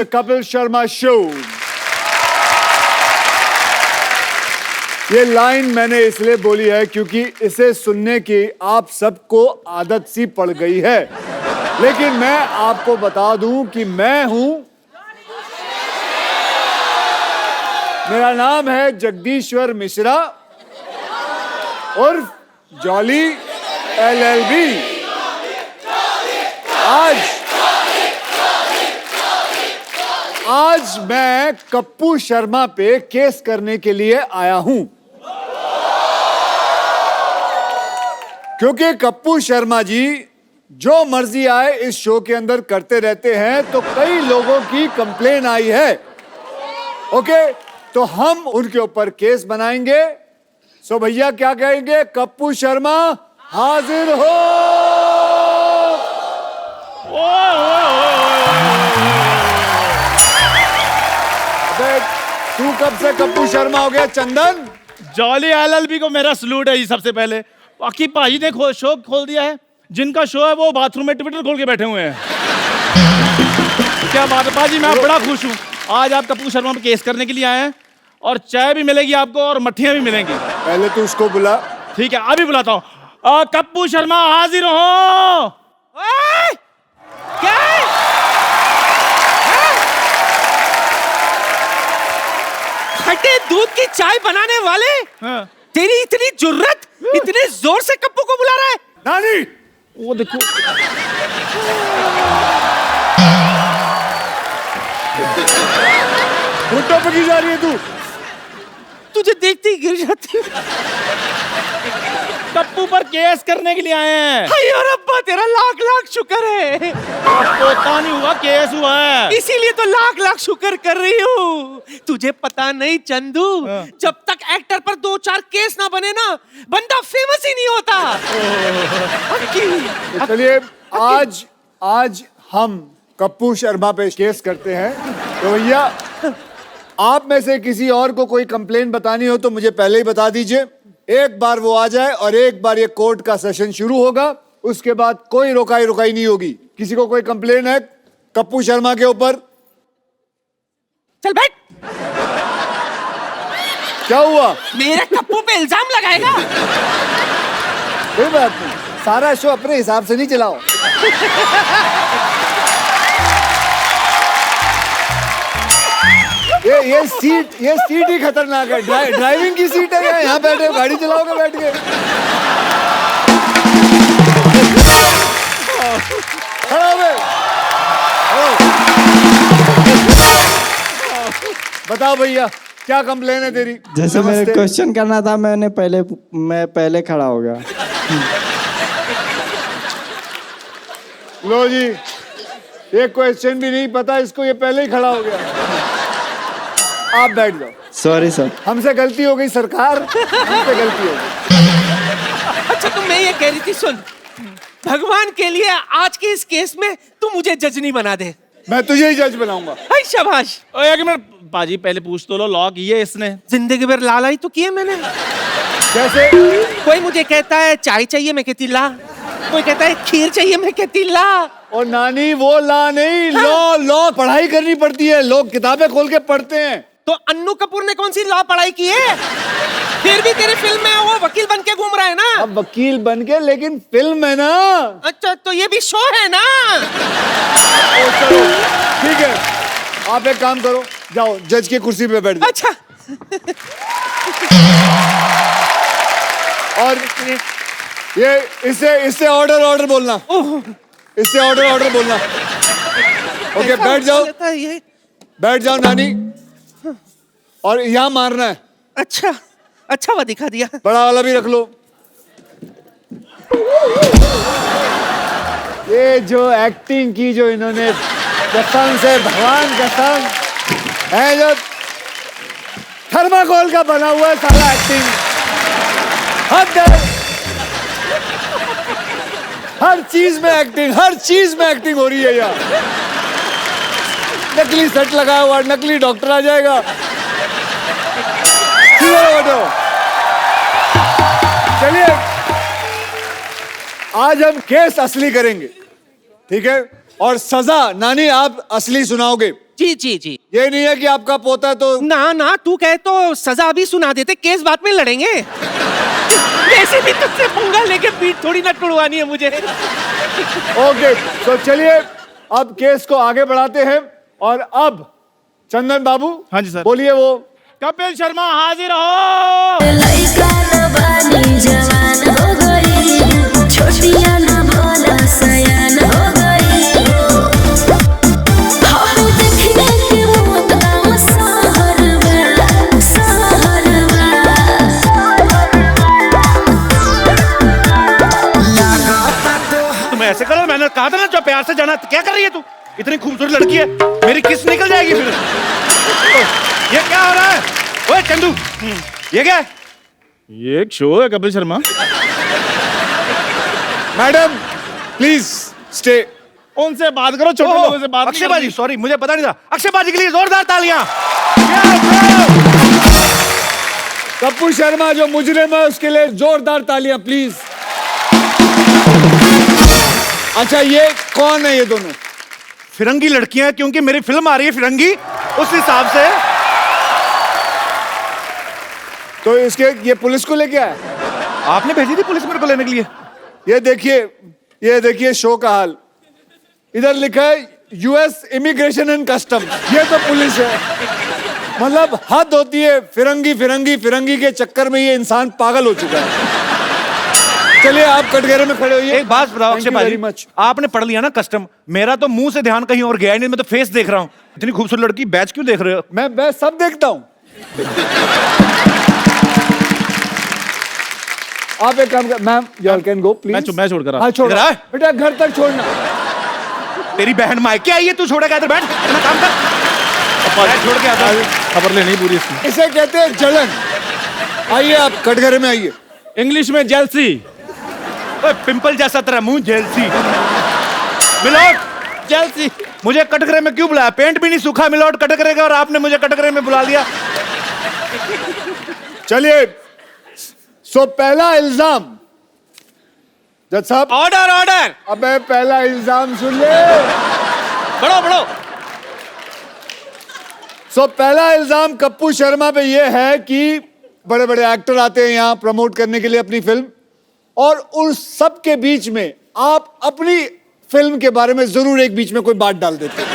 The Kapil Sharma show. ये line मैंने इसलिए बोली है क्योंकि इसे सुनने की आप सबको आदत सी पड़ गई है, लेकिन मैं आपको बता दूं कि मैं हूं, मेरा नाम है जगदीश्वर मिश्रा उर्फ जॉली LLB। आज मैं कप्पू शर्मा पे केस करने के लिए आया हूं, क्योंकि कप्पू शर्मा जी जो मर्जी आए इस शो के अंदर करते रहते हैं, तो कई लोगों की कंप्लेन आई है। ओके, तो हम उनके ऊपर केस बनाएंगे। सो भैया क्या कहेंगे? कप्पू शर्मा हाजिर हो। तू कब से कप्पू शर्मा हो गया चंदन? जॉली LLB को मेरा सलूट है जी। सबसे पहले बाकी पाजी ने शो खोल दिया है। जिनका शो है वो बाथरूम में ट्विटर खोल के बैठे हुए हैं। क्या बात है पाजी, मैं बड़ा खुश हूँ। आज आप कप्पू शर्मा पे केस करने के लिए आए हैं और चाय भी मिलेगी आपको और मट्ठियां भी मिलेंगी। पहले तू उसको बुला। ठीक है, अभी बुलाता हूँ। कप्पू शर्मा हाजिर हो। क्या? खट्टे दूध की चाय बनाने वाले, हाँ। तेरी इतनी जुर्रत, इतने जोर से कप्पू को बुला रहा है? नानी, वो देखो घुटनों पे की जा रही है तू? तुझे देखते ही गिर जाती। कप्पू पर केस करने के लिए आए हैं। अयो रब्बा, तेरा लाख लाख शुक्र है। पता नहीं हुआ, केस हुआ है। इसीलिए तो लाख लाख शुक्र कर रही हूँ। तुझे पता नहीं चंदू, जब तक एक्टर पर 2-4 केस ना बने ना, बंदा फेमस ही नहीं होता। तो चलिए आज हम कप्पू शर्मा पे केस करते हैं। तो भैया, आप में से किसी और को कोई कंप्लेन बतानी हो तो मुझे पहले ही बता दीजिए। एक बार वो आ जाए और एक बार ये कोर्ट का सेशन शुरू होगा, उसके बाद कोई रोकाई नहीं होगी। किसी को कोई कंप्लेन है कप्पू शर्मा के ऊपर? चल बैठ। क्या हुआ? मेरे कप्पू पे इल्जाम लगाएगा? कोई बात नहीं, सारा शो अपने हिसाब से नहीं चलाओ। ये सीट ही खतरनाक है। ड्राइविंग की सीट है। यहाँ बैठे गाड़ी चलाओगे बैठ के? खड़ा हो गए। बताओ भैया, क्या कंप्लेन है तेरी? जैसे मेरे क्वेश्चन करना था, मैं पहले खड़ा हो गया। लो जी, ये क्वेश्चन भी नहीं पता इसको, ये पहले ही खड़ा हो गया। आप बैठ जाओ। सॉरी सर, हमसे गलती हो गई सरकार, हमसे गलती हो गई। अच्छा, तो मैं ये कह रही थी, सुन, भगवान के लिए आज के इस केस में तू मुझे जज नहीं बना दे। मैं तुझे ही जज बनाऊंगा। हाय शाबाश। एक मिनट पाजी, पहले पूछ तो लो, लॉ की है इसने? जिंदगी भर लाला ही तो किए मैंने। कैसे? कोई मुझे कहता है चाय चाहिए, मैं कहती ला। कोई कहता है खीर चाहिए, मैं कहती ला। और नानी, वो ला नहीं, लॉ पढ़ाई करनी पड़ती है। लोग किताबें खोल के पढ़ते हैं। तो अन्नू कपूर ने कौन सी लॉ पढ़ाई की है? फिर भी तेरी फिल्म में वो वकील बन के घूम रहा है ना। अब वकील बन के, लेकिन फिल्म है ना। अच्छा, तो ये भी शो है ना। चलो ठीक है, आप एक काम करो, जाओ जज की कुर्सी पे बैठ जाओ। अच्छा। और ये इससे ऑर्डर बोलना। इससे ऑर्डर बोलना। ओके, बैठ जाओ। बैठ जाओ नानी, और यहाँ मारना है। अच्छा वो दिखा दिया। बड़ा वाला भी रख लो। ये जो एक्टिंग की जो इन्होंने, कसम से भगवान कसम है, जो थर्माकोल का बना हुआ है सारा एक्टिंग। हर चीज में एक्टिंग हो रही है यार। नकली सेट लगाया हुआ, नकली डॉक्टर आ जाएगा। चलिए, आज हम केस असली करेंगे, ठीक है? और सजा नानी आप असली सुनाओगे। जी जी जी। ये नहीं है कि आपका पोता है तो ना ना, तू कहे तो सजा भी सुना देते, केस बाद में लड़ेंगे। वैसे भी तुझसे पंगा लेके पीठ थोड़ी ना टुड़वानी है मुझे। ओके। तो चलिए अब केस को आगे बढ़ाते हैं और अब चंदन बाबू, हाँ जी सर। बोलिए। वो कपिल शर्मा हाजिर हो। लइका न बानी जवान हो गई, छोटिया न भोला सयान हो गई। हम देखने के मौत गाँव सहरवा, सहरवा। तुम ऐसे करो, मैंने कहा था ना जो प्यार से जाना। क्या कर रही है तू? इतनी खूबसूरत लड़की है, मेरी किस निकल जाएगी फिर। ये क्या हो रहा है? ओए चंदू, ये क्या है? ये एक शो है Kapil Sharma. Madam please stay. उनसे बात करो, छोटे लोगों से बात। अक्षय बाजी, सॉरी मुझे पता नहीं था। अक्षय बाजी के लिए जोरदार तालियां। कपूर शर्मा जो मुजरिम है उसके लिए जोरदार तालियां प्लीज। अच्छा ये कौन है ये दोनों? फिरंगी लड़कियां, क्योंकि मेरी फिल्म आ रही है फिरंगी, उस हिसाब से। तो इसके ये पुलिस को लेके आए? आपने भेजी थी पुलिस मेरे को लेने के लिए? ये देखिए शो का हाल। इधर लिखा है यूएस इमिग्रेशन एंड कस्टम, ये तो पुलिस है। मतलब हद होती है। फिरंगी फिरंगी फिरंगी के चक्कर में ये इंसान पागल हो चुका है। चलिए आप कटघरे में खड़े होइए। एक बात बताओ अक्षय वेरी बाजी, मच। आपने पढ़ लिया ना कस्टम, मेरा तो मुंह से ध्यान कहीं और गया ही नहीं, मैं तो फेस देख रहा हूँ। इतनी खूबसूरत लड़की, बैच क्यों देख रहे हो? मैं सब देखता हूँ। आप एक काम कर, ma'am you can go please. मैं छोड़कर आ। हाँ छोड़ इधर आ। बेटा, घर तक छोड़ना। तेरी बहन मायके आई है, तू छोड़ेगा इधर? बैठ, अपना काम कर। मैं छोड़ के आता हूँ। खबर लेनी पूरी इसकी। इसे कहते हैं जलन। आइए आप कटघरे में आइए। इंग्लिश में जेलसी। ओए, पिंपल जैसा तेरा मुंह, जेलसी। मिलोट, जेलसी। मुझे कटघरे में क्यों बुलाया? पेंट भी नहीं सूखा मिलोट कटघरे का, और आपने मुझे कटघरे में बुला लिया। चलिए सो पहला इल्जाम जज साहब। Order order. अबे पहला इल्जाम सुन ले। बढ़ो बढ़ो। सो पहला इल्जाम कप्पू शर्मा पे ये है कि बड़े बड़े एक्टर आते हैं यहाँ प्रमोट करने के लिए अपनी फिल्म, और उन सब के बीच में आप अपनी फिल्म के बारे में जरूर एक बीच में कोई बात डाल देते हैं।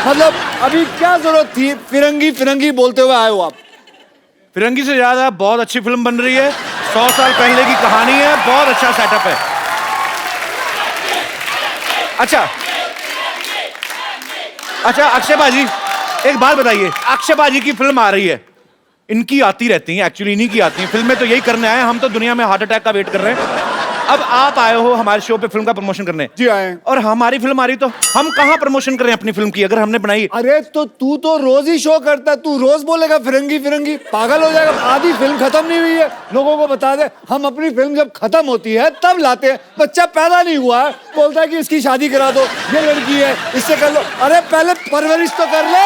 मतलब अभी क्या जरूरत थी? फिरंगी फिरंगी बोलते हुए आए हो आप। फिरंगी से ज्यादा बहुत अच्छी फिल्म बन रही है, 100 साल पहले की कहानी है, बहुत अच्छा सेटअप है। अच्छा अक्षय बाजी, एक बात बताइए, अक्षय बाजी की फिल्म आ रही है, इनकी आती रहती हैं, एक्चुअली इन्हीं की आती हैं फिल्में, तो यही करने आए, हम तो दुनिया में हार्ट अटैक का वेट कर रहे हैं। अब आप आए हो हमारे शो पे फिल्म का प्रमोशन करने। जी आए हैं। और हमारी फिल्म आ रही, तो हम कहाँ प्रमोशन करें अपनी फिल्म की, अगर हमने बनाई? अरे तो तू तो रोज ही शो करता है, तू रोज बोलेगा फिरंगी फिरंगी, पागल हो जाएगा। आधी फिल्म खत्म नहीं हुई है, लोगों को बता दे। हम अपनी फिल्म जब खत्म होती है तब लाते हैं। बच्चा पैदा नहीं हुआ है, बोलता है कि इसकी शादी करा दो, ये लड़की है इससे कर लो। अरे पहले परवरिश तो कर ले।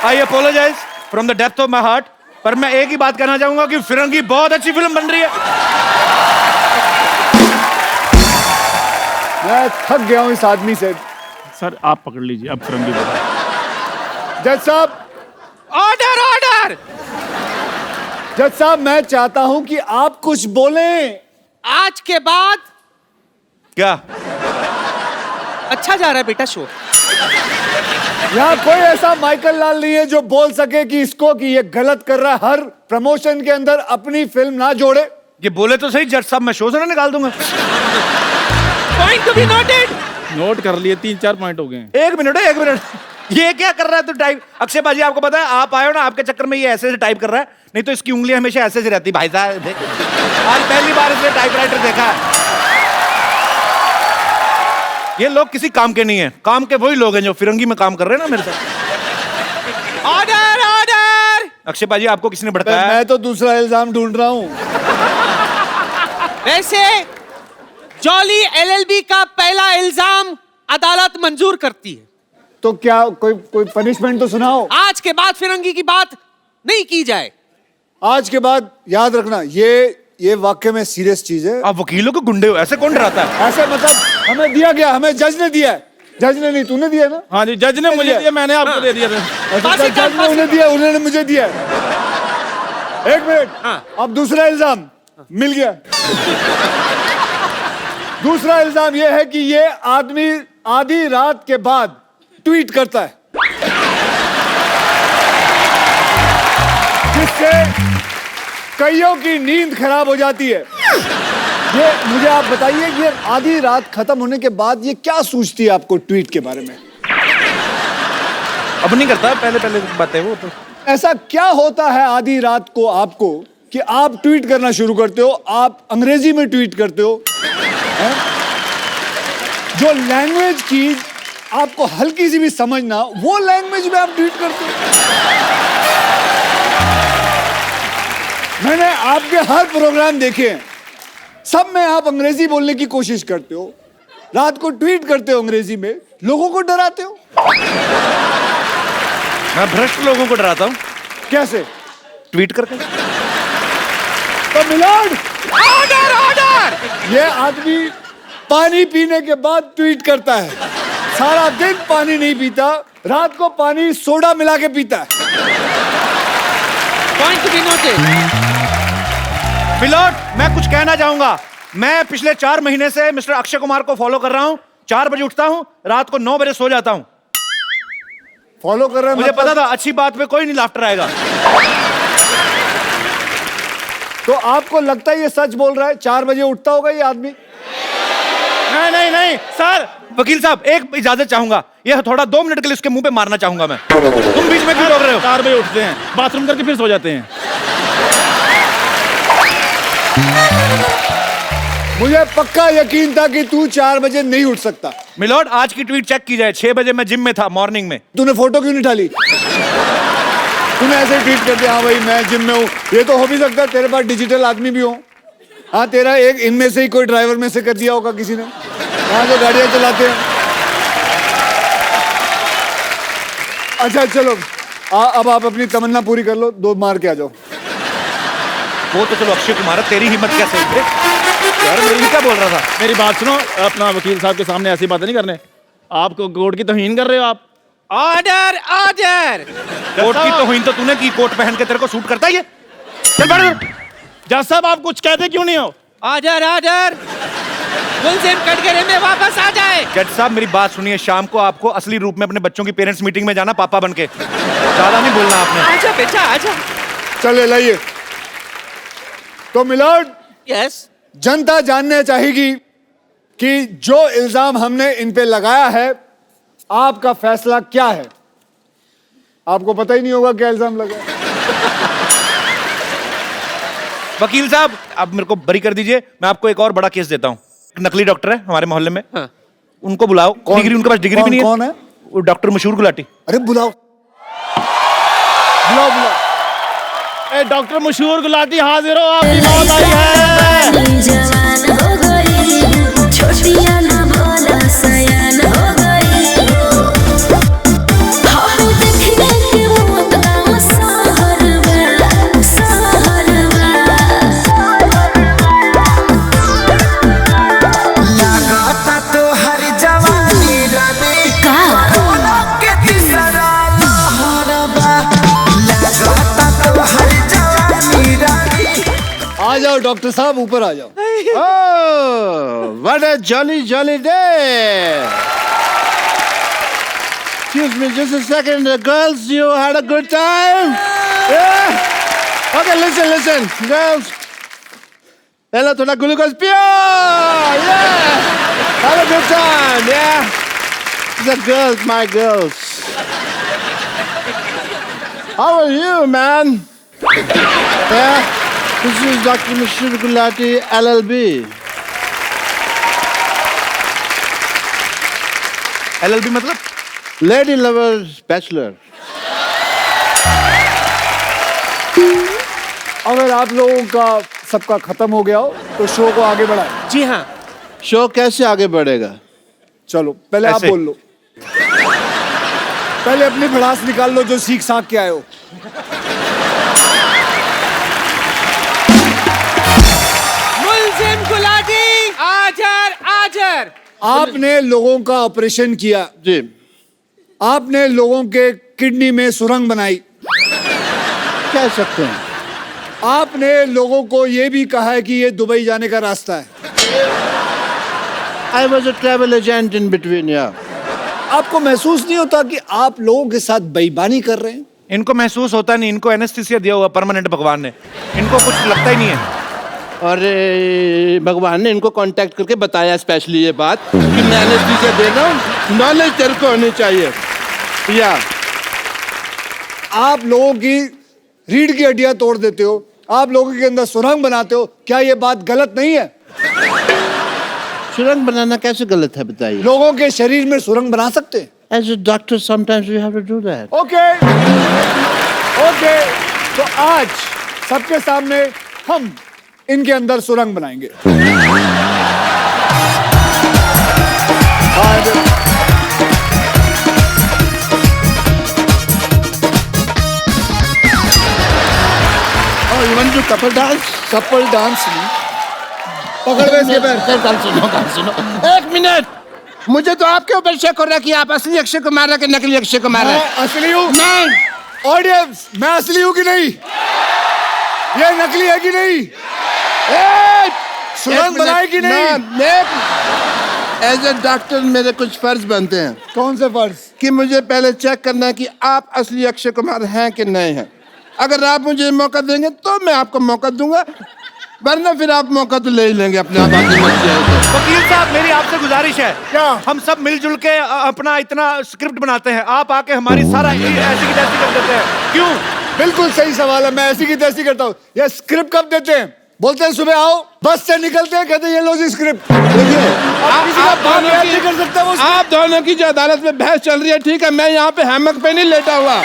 I apologise from the depth of my heart, पर मैं एक ही बात कहना चाहूंगा कि फिरंगी बहुत अच्छी फिल्म बन रही है। मैं थक गया हूं इस आदमी से। सर आप पकड़ लीजिए अब फिरंगी। जज साहब, ऑर्डर ऑर्डर। जज साहब मैं चाहता हूं कि आप कुछ बोलें। आज के बाद क्या? अच्छा जा रहा है बेटा शो। यहाँ कोई ऐसा माइकल लाल नहीं है जो बोल सके कि इसको कि ये गलत कर रहा है। हर प्रमोशन के अंदर अपनी फिल्म ना जोड़े। ये बोले तो सही जज साहब, मैं शो से ना निकाल दूंगा। Point to be noted. Note कर लिए, 3-4 पॉइंट हो गए। एक मिनट, ये क्या कर रहा है तू टाइप? अक्षय बाजी आपको पता है, आप आए हो ना, आपके चक्कर में ये ऐसे से टाइप कर रहा है, नहीं तो इसकी उंगलियां हमेशा ऐसे से रहती। भाई साहब आज पहली बार इसने टाइपराइटर देखा है। ये लोग किसी काम के नहीं है, काम के वही लोग हैं जो फिरंगी में काम कर रहे हैं ना मेरे साथ। Order order. अक्षय बाजी आपको किसने भड़काया? मैं तो दूसरा इल्जाम ढूंढ रहा हूं। वैसे जॉली एलएलबी का पहला इल्जाम अदालत मंजूर करती है, तो क्या कोई पनिशमेंट तो सुनाओ। आज के बाद फिरंगी की बात नहीं की जाए। आज के बाद याद रखना, ये ये वाकई में सीरियस चीज है। आप वकीलों को गुंडे हो, ऐसे कौन डराता है? ऐसे मतलब हमें दिया गया, हमें जज ने दिया है। जज ने नहीं, तूने दिया ना? हाँ जी, जज ने मुझे दिया, मैंने आपको दे दिया था। अच्छा, जज ने उन्हें दिया, उन्होंने मुझे दिया। एक मिनट, अब दूसरा इल्जाम मिल गया। दूसरा इल्जाम यह है कि ये आदमी आधी रात के बाद ट्वीट करता है, जिससे कईयों की नींद खराब हो जाती है। ये मुझे आप बताइए, ये आधी रात खत्म होने के बाद ये क्या सोचती है आपको ट्वीट के बारे में? अब नहीं करता, पहले पहले बातें वो तो। ऐसा क्या होता है आधी रात को आपको कि आप ट्वीट करना शुरू करते हो? आप अंग्रेजी में ट्वीट करते हो, हैं? जो लैंग्वेज की आपको हल्की सी भी समझ ना, वो लैंग्वेज में आप ट्वीट करते हो। मैंने आपके हर प्रोग्राम देखे हैं, सब में आप अंग्रेजी बोलने की कोशिश करते हो, रात को ट्वीट करते हो अंग्रेजी में, लोगों को डराते हो। मैं भ्रष्ट लोगों को डराता हूँ। कैसे? ट्वीट करके। तो मिलोड, ऑर्डर ऑर्डर। ये आदमी पानी पीने के बाद ट्वीट करता है, सारा दिन पानी नहीं पीता, रात को पानी सोडा मिला के पीता है। Point to be noted. Milord, मैं कुछ कहना चाहूंगा। मैं पिछले 4 महीने से मिस्टर अक्षय कुमार को फॉलो कर रहा हूँ। 4 बजे उठता हूँ, रात को 9 बजे सो जाता हूँ। फॉलो कर रहे हैं मुझे मतलब? पता था अच्छी बात पे कोई नहीं लाफ्टर आएगा। तो आपको लगता है ये सच बोल रहा है? 4 बजे उठता होगा ये आदमी? नहीं नहीं नहीं सर, वकील साहब एक इजाजत चाहूंगा। ये थोड़ा 2 मिनट के लिए उसके मुंह पे मारना चाहूंगा मैं। तुम बीच में क्यों रोक रहे हो? 4 बजे उठते हैं, बाथरूम करके फिर सो जाते हैं। मुझे पक्का यकीन था कि तू 4 बजे नहीं उठ सकता। मिलोड, आज की ट्वीट चेक की जाए। 6 बजे मैं जिम में था, मॉर्निंग में। तूने फोटो क्यों नहीं डाली? तूने ऐसे ट्वीट कर दिया, हाँ भाई मैं जिम में हूँ। ये तो हो भी सकता है तेरे पास डिजिटल आदमी भी हो। हाँ, तेरा एक इनमें से ही कोई ड्राइवर में से कर दिया होगा किसी ने, हाँ, जो गाड़ियां चलाते हैं। अच्छा चलो, अब आप अपनी तमन्ना पूरी कर लो, 2 मार के आ जाओ। वो तो चलो अक्षय कुमार है, तेरी हिम्मत कैसे हुई? यार मेरी क्या बोल रहा था? मेरी बात सुनो, अपना वकील साहब के सामने ऐसी बातें नहीं करने। आपको कोर्ट की तौहीन कर रहे हो आप। Order order. कोट की तौहीन तो तूने की, कोट पहन के तेरे को सूट करता है ये। चल बैठ। जज साहब, आप कुछ कहते क्यों नहीं हो? Order order. मुलजिम कटघरे में वापस आ जाए। जज साहब मेरी बात सुनिए, शाम को आपको असली रूप में अपने बच्चों की पेरेंट्स मीटिंग में जाना, पापा बन के। ज्यादा नहीं बोलना आपने। आजा बेटा आजा। चले लाइए। तो मिलोड, यस। जनता जानना चाहेगी कि जो इल्जाम हमने इन पे लगाया है, आपका फैसला क्या है? आपको पता ही नहीं होगा क्या इल्जाम लगा है। वकील साहब आप मेरे को बरी कर दीजिए। मैं आपको एक और बड़ा केस देता हूँ। नकली डॉक्टर है हमारे मोहल्ले में, हाँ। उनको बुलाओ। डिग्री उनके पास डिग्री भी नहीं है। कौन है? वो डॉक्टर मशहूर गुलाटी। अरे बुलाओ बुलाओ बुलाओ। ए, डॉक्टर मशहूर गुलाटी हाजिर हो, आपकी मौत आई है। जवानी जवान हो गई, छोटिया ना भोला सयान हो गई। हाँ, देखने के मौत का सहरवा, सहरवा। लगाता तो हर जवानी रानी का के तीसरा लहरबा। लगाता तो हर जवानी रानी। आ जाओ डॉक्टर साहब, ऊपर आ जाओ। Oh, what a jolly, jolly day! Excuse me, just a second. Girls, you had a good time? Yeah? Okay, listen, girls. Hello to the glucose pure! Yeah! Have a good time, yeah? The girls, my girls. How are you, man? Yeah? This is Dr. Mashur Gulati, LLB. LLB मतलब? Lady Lovers Bachelor. अगर आप लोगों का सबका खत्म हो गया हो तो शो को आगे बढ़ाएं। जी हाँ। शो कैसे आगे बढ़ेगा? चलो पहले आप ऐसे। बोल लो, पहले अपनी भड़ास निकाल लो जो सीख साख के आए हो। मेजर। आपने लोगों का ऑपरेशन किया, जी आपने लोगों के किडनी में सुरंग बनाई, कह सकते हैं। आपने लोगों को ये भी कहा है कि ये दुबई जाने का रास्ता है। I was a travel agent in between. या आपको महसूस नहीं होता कि आप लोगों के साथ बेईमानी कर रहे हैं? इनको महसूस होता नहीं, इनको एनेस्थीसिया दिया हुआ परमानेंट भगवान ने, इनको कुछ लगता ही नहीं है। और भगवान ने इनको कांटेक्ट करके बताया स्पेशली ये बात कि मैं एनेस्थीसिया दे रहा हूँ, नॉलेज तेरे को होनी चाहिए। या आप लोगों की रीढ़ की हड्डियां तोड़ देते हो, आप लोगों के अंदर सुरंग बनाते हो, क्या ये बात गलत नहीं है? सुरंग बनाना कैसे गलत है बताइए? लोगों के शरीर में सुरंग बना सकते हैं। As a doctor sometimes we have to do that. Okay okay, तो आज सबके सामने हम इनके अंदर सुरंग बनाएंगे। You want to couple dance? Couple dance नहीं, पकड़ गए इसके पैर। गाल सुनो। एक मिनट, मुझे तो आपके ऊपर शक हो रहा है कि आप असली अक्षय कुमार है कि नकली अक्षय कुमार है। मैं असली हूँ। नहीं, ऑडियंस, मैं असली हूँ कि नहीं? ये नकली है कि नहीं? सुरंग बनाए कि नहीं? एज ए डॉक्टर मेरे कुछ फर्ज बनते हैं कौन से फर्ज? कि मुझे पहले चेक करना है कि आप असली अक्षय कुमार हैं कि नहीं हैं। अगर आप मुझे मौका देंगे तो मैं आपको मौका दूंगा, वरना फिर आप मौका तो ले ही लेंगे अपने आप। आगे मत जाइए। वकील साहब, मेरी आपसे गुजारिश है, क्या? हम सब मिलजुल के अपना इतना स्क्रिप्ट बनाते हैं, आप आके हमारी सारा ऐसी की तैसी कर देते हैं, क्यों? बिल्कुल सही सवाल है। मैं ऐसी की तैसी करता हूँ। ये स्क्रिप्ट कब देते हैं? बोलते हैं सुबह आओ, बस से निकलते हैं, कहते हैं ये लो जी स्क्रिप्ट। देखिए, अब किसी का बाप याद नहीं कर सकता वो। आप दोनों की जो अदालत में बहस चल रही है, ठीक है, मैं यहाँ पे हैमक पे नहीं लेटा हुआ।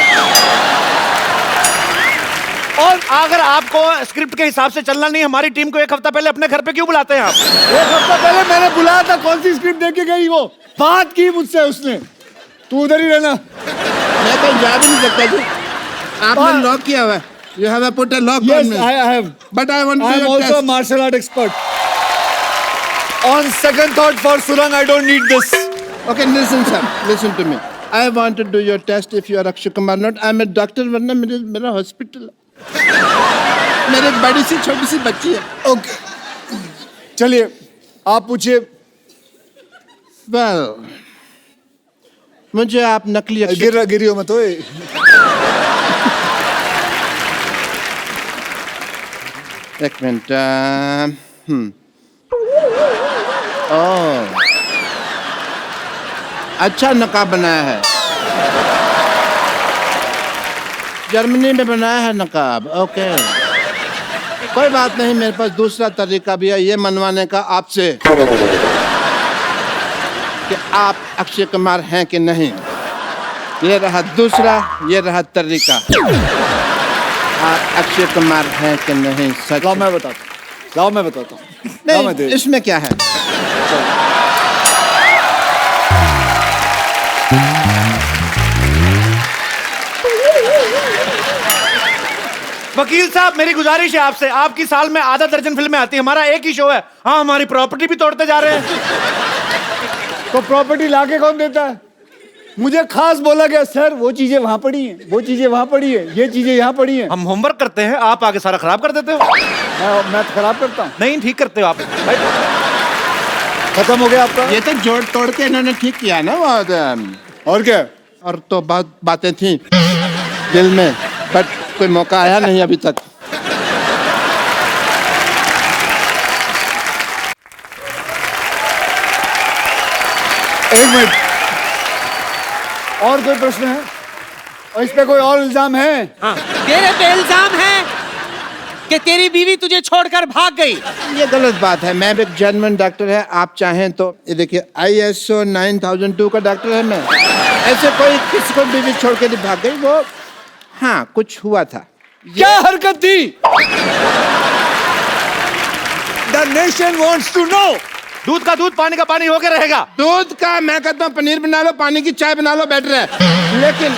और अगर आपको स्क्रिप्ट के हिसाब से चलना नहीं, हमारी टीम को एक हफ्ता पहले अपने घर पे क्यों बुलाते हैं आप? एक हफ्ता पहले मैंने बुलाया था, कौन सी स्क्रिप्ट देके गई? वो बात की मुझसे उसने, तू उधर ही रहना। मैं कहीं जा भी नहीं सकता जी, आपने लॉक किया हुआ है। You have put a lock Yes, on me. I have. But I want I to am do your also a test. martial art expert. On second thought, for Surang, I don't need this. Okay, listen, sir. Listen to me. I want to do your test if you are Akshay Kumar not. I'm a doctor, वरना मेरा hospital है। मेरे एक बड़ी सी छोटी सी बच्ची है। Okay. चलिए, आप पूछिए। Well, मुझे आप नकली अक्षय गिरियो मत ओए। एक मिनट। ओह, अच्छा नकाब बनाया है, जर्मनी में बनाया है नकाब। ओके, कोई बात नहीं, मेरे पास दूसरा तरीका भी है ये मनवाने का आपसे कि आप अक्षय कुमार हैं कि नहीं। ये रहा दूसरा, ये रहा तरीका। आप अक्षय कुमार हैं कि नहीं? सच? लाओ मैं बताता हूँ। लाओ मैं बताता हूँ। लाओ मैं नहीं, दे। इसमें क्या है? वकील साहब, मेरी गुजारिश है आपसे, आपकी साल में आधा दर्जन फिल्में आती हैं, हमारा एक ही शो है। हाँ, हमारी प्रॉपर्टी भी तोड़ते जा रहे हैं। तो प्रॉपर्टी लाके कौन देता है? मुझे खास बोला गया, सर वो चीजें वहां पड़ी हैं, वो चीजें वहां पड़ी है, ये चीजें यहाँ पड़ी हैं। हम होमवर्क करते हैं, आप आगे सारा खराब कर देते हो। मैं तो खराब करता हूँ। नहीं, ठीक करते हो आप। भाई, खत्म हो गया आपका? ये तो जोड़ तोड़ के इन्होंने ठीक किया ना वो। और क्या? और तो बहुत बातें थी दिल में, बट कोई मौका आया नहीं अभी तक। एक मिनट, और कोई प्रश्न है? और इस पे कोई और इल्जाम है? तेरे पे इल्जाम है कि तेरी बीवी तुझे छोड़कर भाग गई। ये गलत बात है, मैं भी एक जर्मन डॉक्टर है। आप चाहें तो ये देखिए, ISO 9002 का डॉक्टर है मैं। ऐसे कोई किसी को बीवी छोड़ के नहीं भाग गई वो। हाँ, कुछ हुआ था। क्या हरकत थी? The nation wants to know. दूध का दूध, पानी का पानी होके रहेगा। दूध का मैं कहता हूँ पनीर बना लो, पानी की चाय बना लो, बेटर है। लेकिन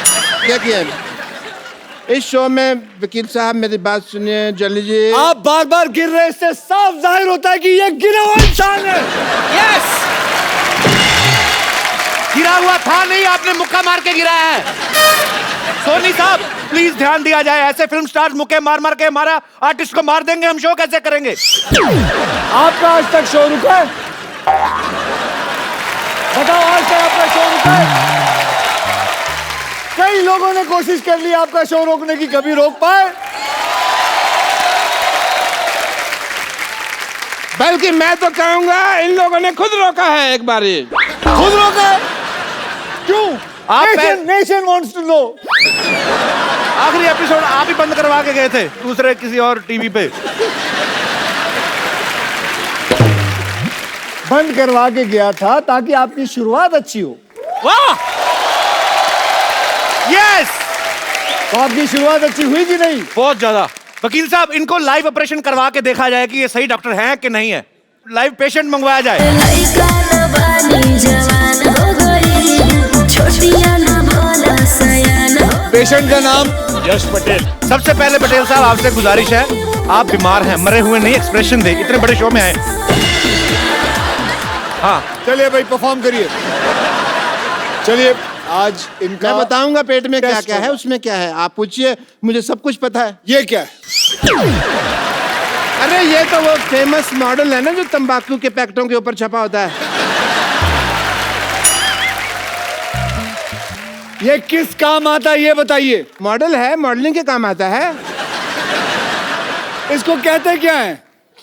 देखिए, इस शो में वकील साहब मेरी बात सुनिए, जल्दी जी। आप बार बार गिर रहे, इससे साफ जाहिर होता है कि ये गिरा हुआ इंसान है। यस, गिरा हुआ था नहीं, आपने मुक्का मार के गिराया है। सोनी साहब प्लीज ध्यान दिया जाए, ऐसे फिल्म स्टार्स मुक्के मार मार के हमारा आर्टिस्ट को मार देंगे, हम शो कैसे करेंगे? आपका आज तक शो रुका है? बताओ, आज तक आपका शो रुका है? कई लोगों ने कोशिश कर ली आपका शो रोकने की, कभी रोक पाए? बल्कि मैं तो कहूंगा इन लोगों ने खुद रोका है एक बारी। खुद रोका है? क्यों? Nation wants to know. आखिरी एपिसोड आप ही बंद करवा के गए थे दूसरे किसी और टीवी पे। बंद करवा के गया था ताकि आपकी शुरुआत अच्छी हो। वाह, यस। तो आपकी शुरुआत अच्छी हुई कि नहीं? बहुत ज्यादा। वकील साहब इनको लाइव ऑपरेशन करवा के देखा जाए कि ये सही डॉक्टर हैं कि नहीं है, लाइव पेशेंट मंगवाया जाए। लइका न बानी जवान हो गई, छोटिया न भोला सयान हो। पेशेंट का नाम? यश पटेल। सबसे पहले पटेल साहब आपसे गुजारिश है, आप बीमार हैं, मरे हुए नहीं, एक्सप्रेशन दे, इतने बड़े शो में आए। हाँ चलिए भाई, परफॉर्म करिए। चलिए, आज इनका मैं बताऊंगा पेट में क्या टेस्ट क्या है, होगा। उसमें क्या है, आप पूछिए, मुझे सब कुछ पता है। ये क्या है? अरे ये तो वो फेमस मॉडल है ना जो तंबाकू के पैकेटों के ऊपर छपा होता है। ये किस काम आता है ये बताइए। मॉडल है, मॉडलिंग के काम आता है। इसको कहते क्या है?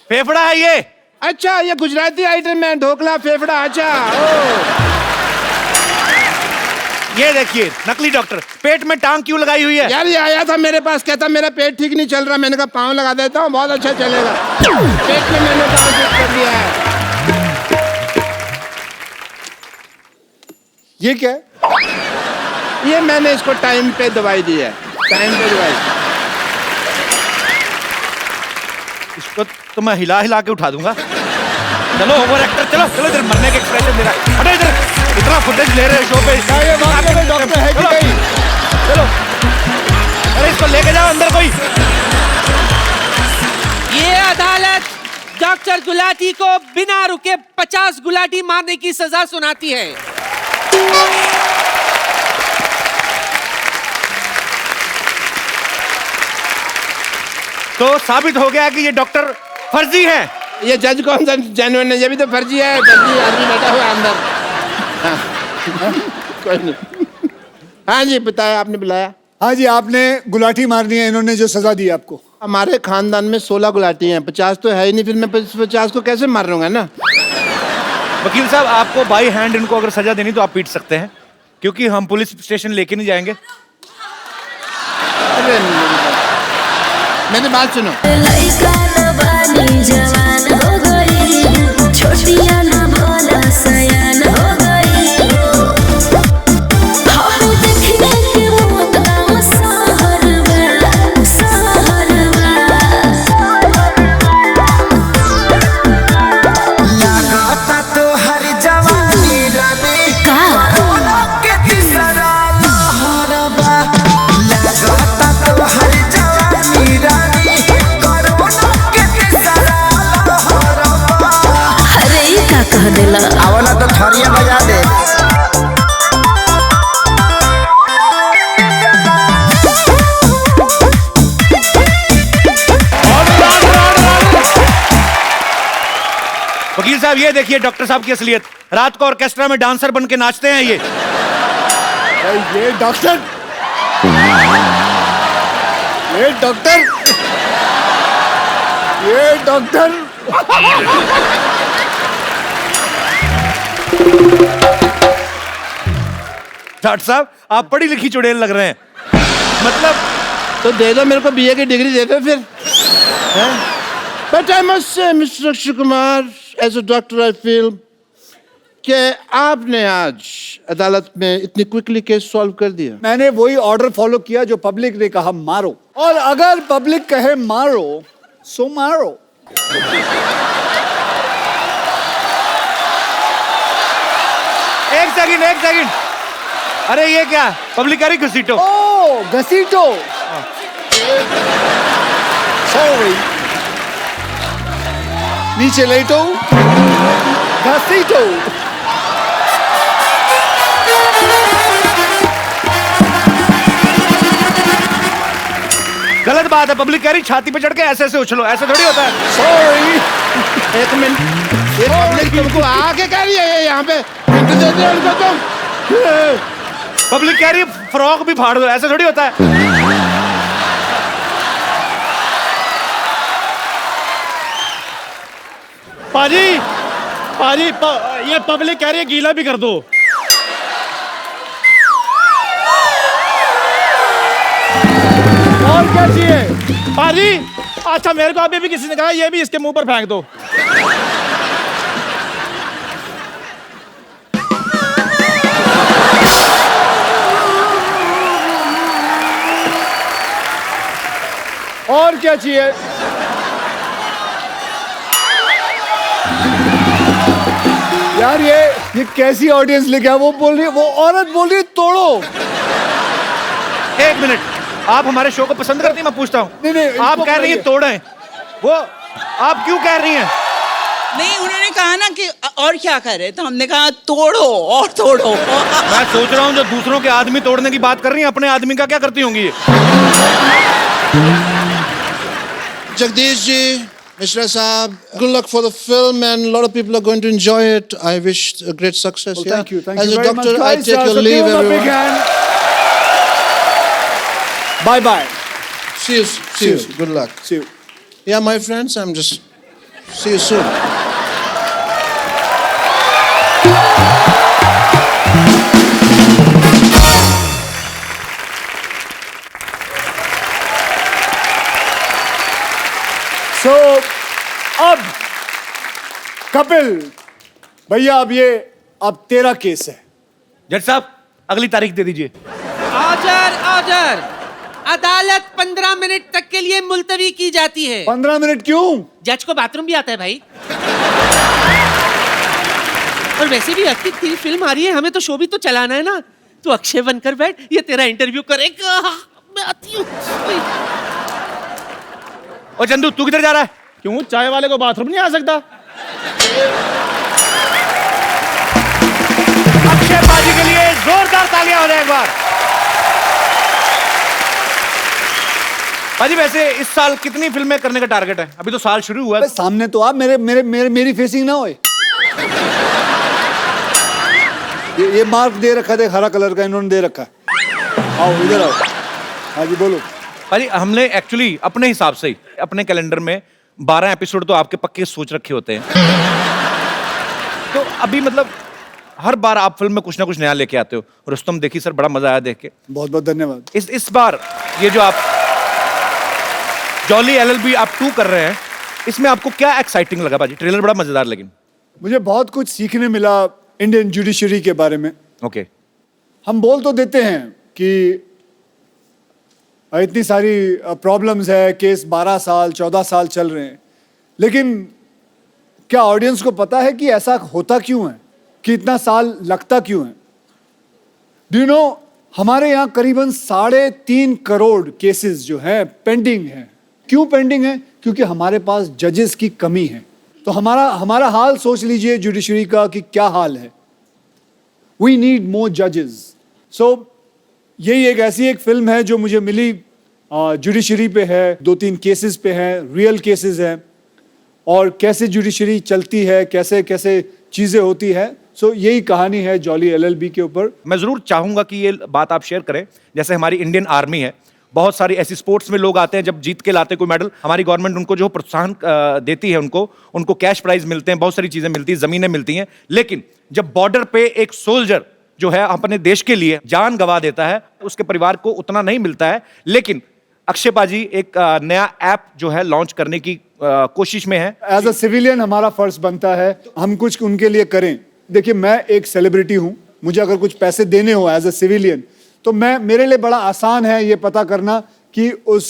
फेफड़ा है ये। अच्छा, ये गुजराती आइटम है, ढोकला फेफड़ा। अच्छा, ओ ये देखिए नकली डॉक्टर, पेट में टांग क्यों लगाई हुई है? यार ये आया था मेरे पास, कहता मेरा पेट ठीक नहीं चल रहा, मैंने कहा पाँव लगा देता हूँ, बहुत अच्छा चलेगा। पेट में मैंने टांग फिट कर दिया है। ये क्या है? ये मैंने इसको टाइम पे दवाई दी है, टाइम पे दवाई। इसको तो मैं हिला हिला के उठा दूंगा। चलो ओवर एक्टर, चलो चलो इधर, मरने के एक्सप्रेशन दे रहा है। हटो इधर, इतना फुटेज ले रहे हैं शो पे। क्या ये वाकई में डॉक्टर है कि चलो, नहीं? चलो, अरे इसको लेके जाओ अंदर कोई। ये अदालत डॉक्टर गुलाटी को बिना रुके 50 गुलाटी मारने की सजा सुनाती है। तो साबित हो गया कि ये डॉक्टर फर्जी हैं। ये जज कौन सा जेन्युइन है? ये भी तो फर्जी है, फर्जी आदमी बैठा हुआ है अंदर। हाँ, कोई नहीं। हाँ जी, बताया, आपने बुलाया। हाँ जी, आपने गुलाटी मारनी है, इन्होंने जो सजा दी आपको। हमारे खानदान में 16 गुलाटी हैं, 50 तो है ही नहीं, फिर मैं 50 को कैसे मार लूंगा ना। वकील साहब आपको बाई हैंड इनको अगर सजा देनी तो आप पीट सकते हैं, क्योंकि हम पुलिस स्टेशन लेके नहीं जाएंगे। अरे मेरी बात सुनो। लइका न बानी जवान हो गई, छोटिया न भोला सयान हो गई। हम देखने के मोतना सहरवा, सहरवा। लागता तो हर जवानी रानी का? कोरोना के तीसरा लहरबा। लागता तो हर जवानी रानी कोरोना के तीसरा लहरबा। अरे ये का कह देला? आवला तो थरिया बजा दे। वकील साहब ये देखिए डॉक्टर साहब की असलियत, रात को ऑर्केस्ट्रा में डांसर बन के नाचते हैं ये। भाई ये डॉक्टर, ये डॉक्टर, ये डॉक्टर। डॉक्टर साहब आप पढ़ी लिखी चुड़ैल लग रहे हैं, मतलब तो दे दो मेरे को, बीए की डिग्री दे दो फिर। But I must say mister Akshay Kumar, as a doctor I feel कि आपने आज अदालत में इतनी क्विकली केस सॉल्व कर दिया। मैंने वही ऑर्डर फॉलो किया जो पब्लिक ने कहा मारो, और अगर पब्लिक कहे मारो सो मारो। एक सेकंड, अरे ये क्या पब्लिक करी घसीटो? ओ घसीटो, सॉरी, नीचे लेटो, घसीटो। बात है, पब्लिक कह रही छाती पे चढ़ के ऐसे ऐसे उछलो, ऐसे थोड़ी होता है। सॉरी। एक मिनट, ये पब्लिक तुमको आके कह रही है ये यहाँ पे हिंट दे दे उनको तुम। पब्लिक कह रही है फ्रॉक भी फाड़ दो, ऐसे थोड़ी होता है। पाजी पाजी ये पब्लिक कह रही है गीला भी कर दो। और क्या चाहिए? पाजी अच्छा मेरे को अभी भी किसी ने कहा ये भी इसके मुंह पर फेंक दो। और क्या चाहिए? यार ये कैसी ऑडियंस लेके आया? वो बोल रही है, वो औरत बोल रही है तोड़ो। एक मिनट, आप हमारे शो को पसंद करती हैं? मैं पूछता हूँ। नहीं, आप इसको कह रही हैं बताइए। तोड़ें, वो आप क्यों कह रही हैं? नहीं, उन्होंने कहा ना कि और क्या करे, तो हमने कहा तोड़ो और तोड़ो। मैं सोच रहा हूँ जो दूसरों के आदमी तोड़ने की बात कर रही हैं, अपने आदमी का क्या करती होंगी ये? Jagdish ji, Mishra Saab, good luck for the film and a lot of people are going to enjoy it. I wish a great success. Well, yeah? thank you As a very doctor, much, I guys. take your So leave, give him a big everyone. hand. Bye bye. See you. Good luck. See you. Yeah, my friends, I'm just see you soon. So अब कपिल भैया, अब तेरा case है। जज साहब अगली तारीख दे दीजिए। Order order. अदालत 15 मिनट तक के लिए मुलतवी की जाती है। 15 मिनट क्यों? जज को बाथरूम भी आता है भाई। और वैसे भी अक्की तेरी फिल्म आ रही है, हमें तो शो भी तो चलाना है ना। तू अक्षय बनकर बैठ, ये तेरा इंटरव्यू करेगा। मैं आती हूँ। और चंदू तू किधर जा रहा है? क्यों चाय वाले को बाथरूम नहीं आ सकता? अक्षय पाजी के लिए जोरदार तालियां हो जाए एक बार। पाजी वैसे इस साल कितनी फिल्में करने का टारगेट है? अभी तो साल शुरू हुआ है। अबे सामने तो आप मेरी फेसिंग ना होए। ये मार्क दे रखा है, हरा कलर का इन्होंने दे रखा है। आओ इधर आओ। हाँ जी बोलो। पाजी हमने एक्चुअली अपने हिसाब से ही अपने कैलेंडर में 12 एपिसोड तो आपके पक्के सोच रखे होते हैं। तो अभी मतलब हर बार आप फिल्म में कुछ ना कुछ नया लेके आते हो। रुस्तम देखी सर, बड़ा मजा आया देख के। बहुत बहुत धन्यवाद। इस बार ये जो आप जॉली LLB आप 2 कर रहे हैं, इसमें आपको क्या एक्साइटिंग लगा पाजी? ट्रेलर बड़ा मजेदार, लेकिन मुझे बहुत कुछ सीखने मिला इंडियन जुडिशरी के बारे में। ओके। हम बोल तो देते हैं कि इतनी सारी प्रॉब्लम्स है, केस 12 साल 14 साल चल रहे हैं, लेकिन क्या ऑडियंस को पता है कि ऐसा होता क्यों है, कि इतना साल लगता क्यों है? डू यू नो, हमारे यहाँ करीबन 3.5 करोड़ केसेस जो हैं पेंडिंग हैं। क्यों पेंडिंग है? क्योंकि हमारे पास जजेस की कमी है। तो हमारा हाल सोच लीजिए जुडिशरी का कि क्या हाल है। वी नीड मोर जजेस। सो यही एक फिल्म है जो मुझे मिली, जुडिशरी पे है, 2-3 केसेस पे है, रियल केसेस हैं, और कैसे जुडिशरी चलती है, कैसे कैसे चीजें होती है। सो यही कहानी है जॉली LLB के ऊपर। मैं जरूर चाहूंगा कि ये बात आप शेयर करें। जैसे हमारी इंडियन आर्मी है, बहुत सारी ऐसी स्पोर्ट्स में लोग आते हैं, जब जीत के लाते हैं कोई मेडल, हमारी गवर्नमेंट उनको जो प्रोत्साहन देती है, उनको कैश प्राइज मिलते हैं, बहुत सारी चीजें मिलती हैं, जमीनें मिलती हैं। लेकिन जब बॉर्डर पे एक सोल्जर जो है अपने देश के लिए जान गंवा देता है, उसके परिवार को उतना नहीं मिलता है। लेकिन अक्षय पाजी एक नया ऐप जो है लॉन्च करने की कोशिश में है। एज अ सिविलियन हमारा फर्ज बनता है हम कुछ उनके लिए करें। देखिए, मैं एक सेलिब्रिटी हूं, मुझे अगर कुछ पैसे देने हो एज अ सिविलियन, तो मेरे लिए बड़ा आसान है ये पता करना कि उस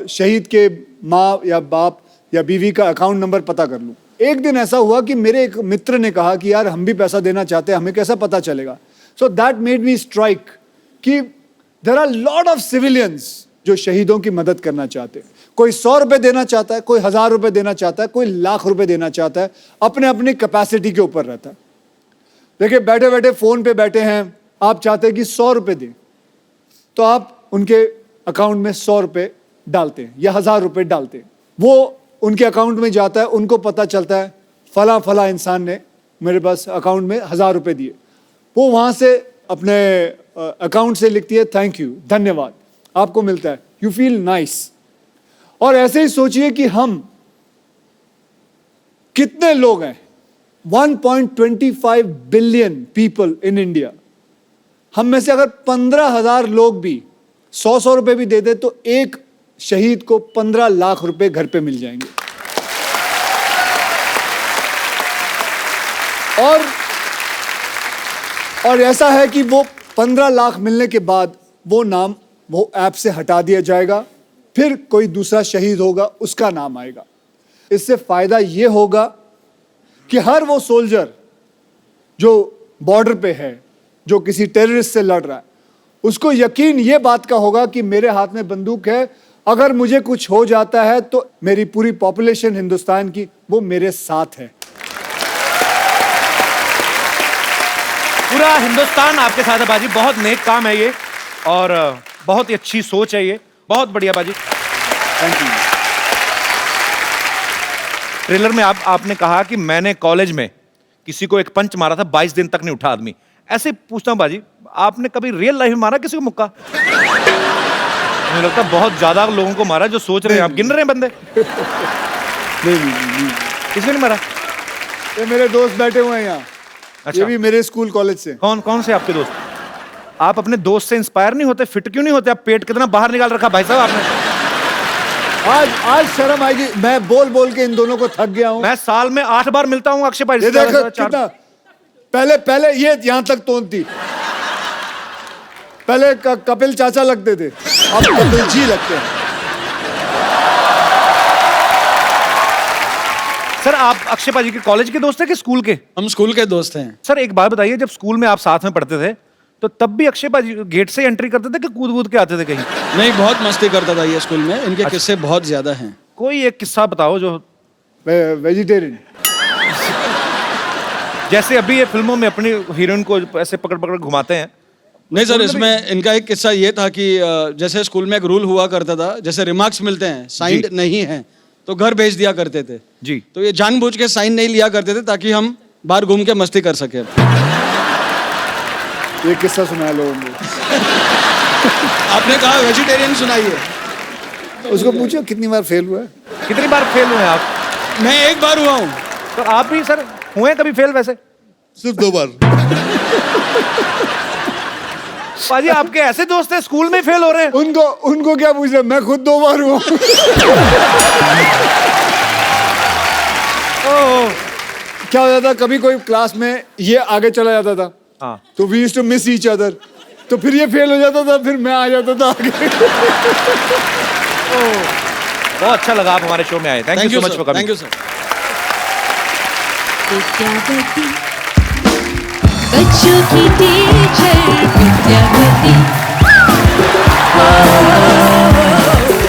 शहीद के माँ या बाप या बीवी का अकाउंट नंबर पता कर लूं। एक दिन ऐसा हुआ कि मेरे एक मित्र ने कहा कि यार हम भी पैसा देना चाहते हैं, हमें कैसा पता चलेगा? So that made me strike कि there are lot of civilians जो शहीदों की मदद करना चाहते हैं। कोई 100 रुपए देना चाहता है, कोई 1000 रुपए देना चाहता है, कोई लाख रुपए देना चाहता है, अपने अपनी कैपेसिटी के ऊपर रहता है। देखिए, बैठे बैठे फोन पे बैठे हैं, आप चाहते हैं कि 100 रुपए दें, तो आप उनके अकाउंट में 100 रुपए डालते हैं या 1000 रुपए डालते हैं, वो उनके अकाउंट में जाता है, उनको पता चलता है फला फला इंसान ने मेरे पास अकाउंट में 1000 रुपए दिए। वो वहां से अपने अकाउंट से लिखती है थैंक यू, धन्यवाद, आपको मिलता है, यू फील नाइस। और ऐसे ही सोचिए कि हम कितने लोग हैं, 1.25 बिलियन पीपल इन इंडिया। हम में से अगर 15,000 लोग भी 100 रुपए भी दे दे तो एक शहीद को 15 लाख रुपए घर पे मिल जाएंगे। और ऐसा है कि वो 15 लाख मिलने के बाद वो नाम वो ऐप से हटा दिया जाएगा, फिर कोई दूसरा शहीद होगा, उसका नाम आएगा। इससे फायदा ये होगा कि हर वो सोल्जर जो बॉर्डर पे है, जो किसी टेररिस्ट से लड़ रहा है, उसको यकीन ये बात का होगा कि मेरे हाथ में बंदूक है, अगर मुझे कुछ हो जाता है तो मेरी पूरी पॉपुलेशन हिंदुस्तान की वो मेरे साथ है। पूरा हिंदुस्तान आपके साथ है बाजी, बहुत नेक काम है ये और बहुत ही अच्छी सोच है ये, बहुत बढ़िया बाजी, थैंक यू। ट्रेलर में आपने कहा कि मैंने कॉलेज में किसी को एक पंच मारा था, 22 दिन तक नहीं उठा आदमी। ऐसे पूछता हूं बाजी, आपने कभी रियल लाइफ में मारा किसी को मुक्का? मुझे लगता है बहुत ज्यादा लोगों को मारा जो सोच रहे हैं, आप गिन रहे हैं बंदे। नहीं। किसने नहीं मारा? ये मेरे दोस्त बैठे हुए हैं यहाँ। अच्छा। ये भी मेरे स्कूल कॉलेज से। कौन से आपके दोस्त? आप अपने दोस्त से इंस्पायर नहीं होते? फिट क्यों नहीं होते? आप पेट कितना बाहर निकाल रखा भाई साहब आपने। आज शर्म आएगी, मैं बोल बोल के इन दोनों को थक गया हूँ। मैं साल में 8 बार मिलता हूँ अक्षय भाई। ये देखो कितना, पहले ये यहाँ तक तोड़ती, पहले कपिल चाचा लगते थे, अब कपिल जी लगते हैं। सर आप अक्षय भाई के कॉलेज के दोस्त हैं कि स्कूल के? हम स्कूल के दोस्त हैं। सर एक बात बताइए, जब स्कूल में आप साथ में पढ़ते थे तो तब भी अक्षय भाई गेट से एंट्री करते थे कि कूद के आते थे कहीं? नहीं, बहुत मस्ती करता था ये स्कूल में, इनके किस्से बहुत ज्यादा हैं। कोई एक किस्सा बताओ जो। वेजिटेरियन। जैसे अभी ये फिल्मों में अपनी हीरोइन को ऐसे पकड़ घुमाते हैं। नहीं सर, इसमें इनका एक किस्सा ये था कि जैसे स्कूल में एक रूल हुआ करता था, जैसे रिमार्क्स मिलते हैं, साइंड नहीं है तो घर भेज दिया करते थे जी। तो ये जानबूझ के साइन नहीं लिया करते थे ताकि हम बाहर घूम के मस्ती कर सके। ये किस्सा सुनाया लोगों को। आपने कहा वेजिटेरियन सुनाइए। उसको पूछो कितनी बार फेल हुआ है। कितनी बार फेल हुए आप? मैं एक बार हुआ हूँ। तो आप भी सर हुए कभी फेल? वैसे सिर्फ 2 बार। पाजी आपके ऐसे दोस्त हैं स्कूल में फेल हो रहे हैं? उनको क्या पूछ रहे, मैं खुद 2 बार हुआ। क्या हो जाता, कभी कोई क्लास में ये आगे चला जाता था, हाँ। तो we used to miss each other, तो फिर ये फेल हो जाता था, फिर मैं आ जाता था आगे। बहुत अच्छा लगा आप हमारे शो में आए। Thank you so much for coming. Thank you sir. Vidyavati, बच्चों की teacher Vidyavati,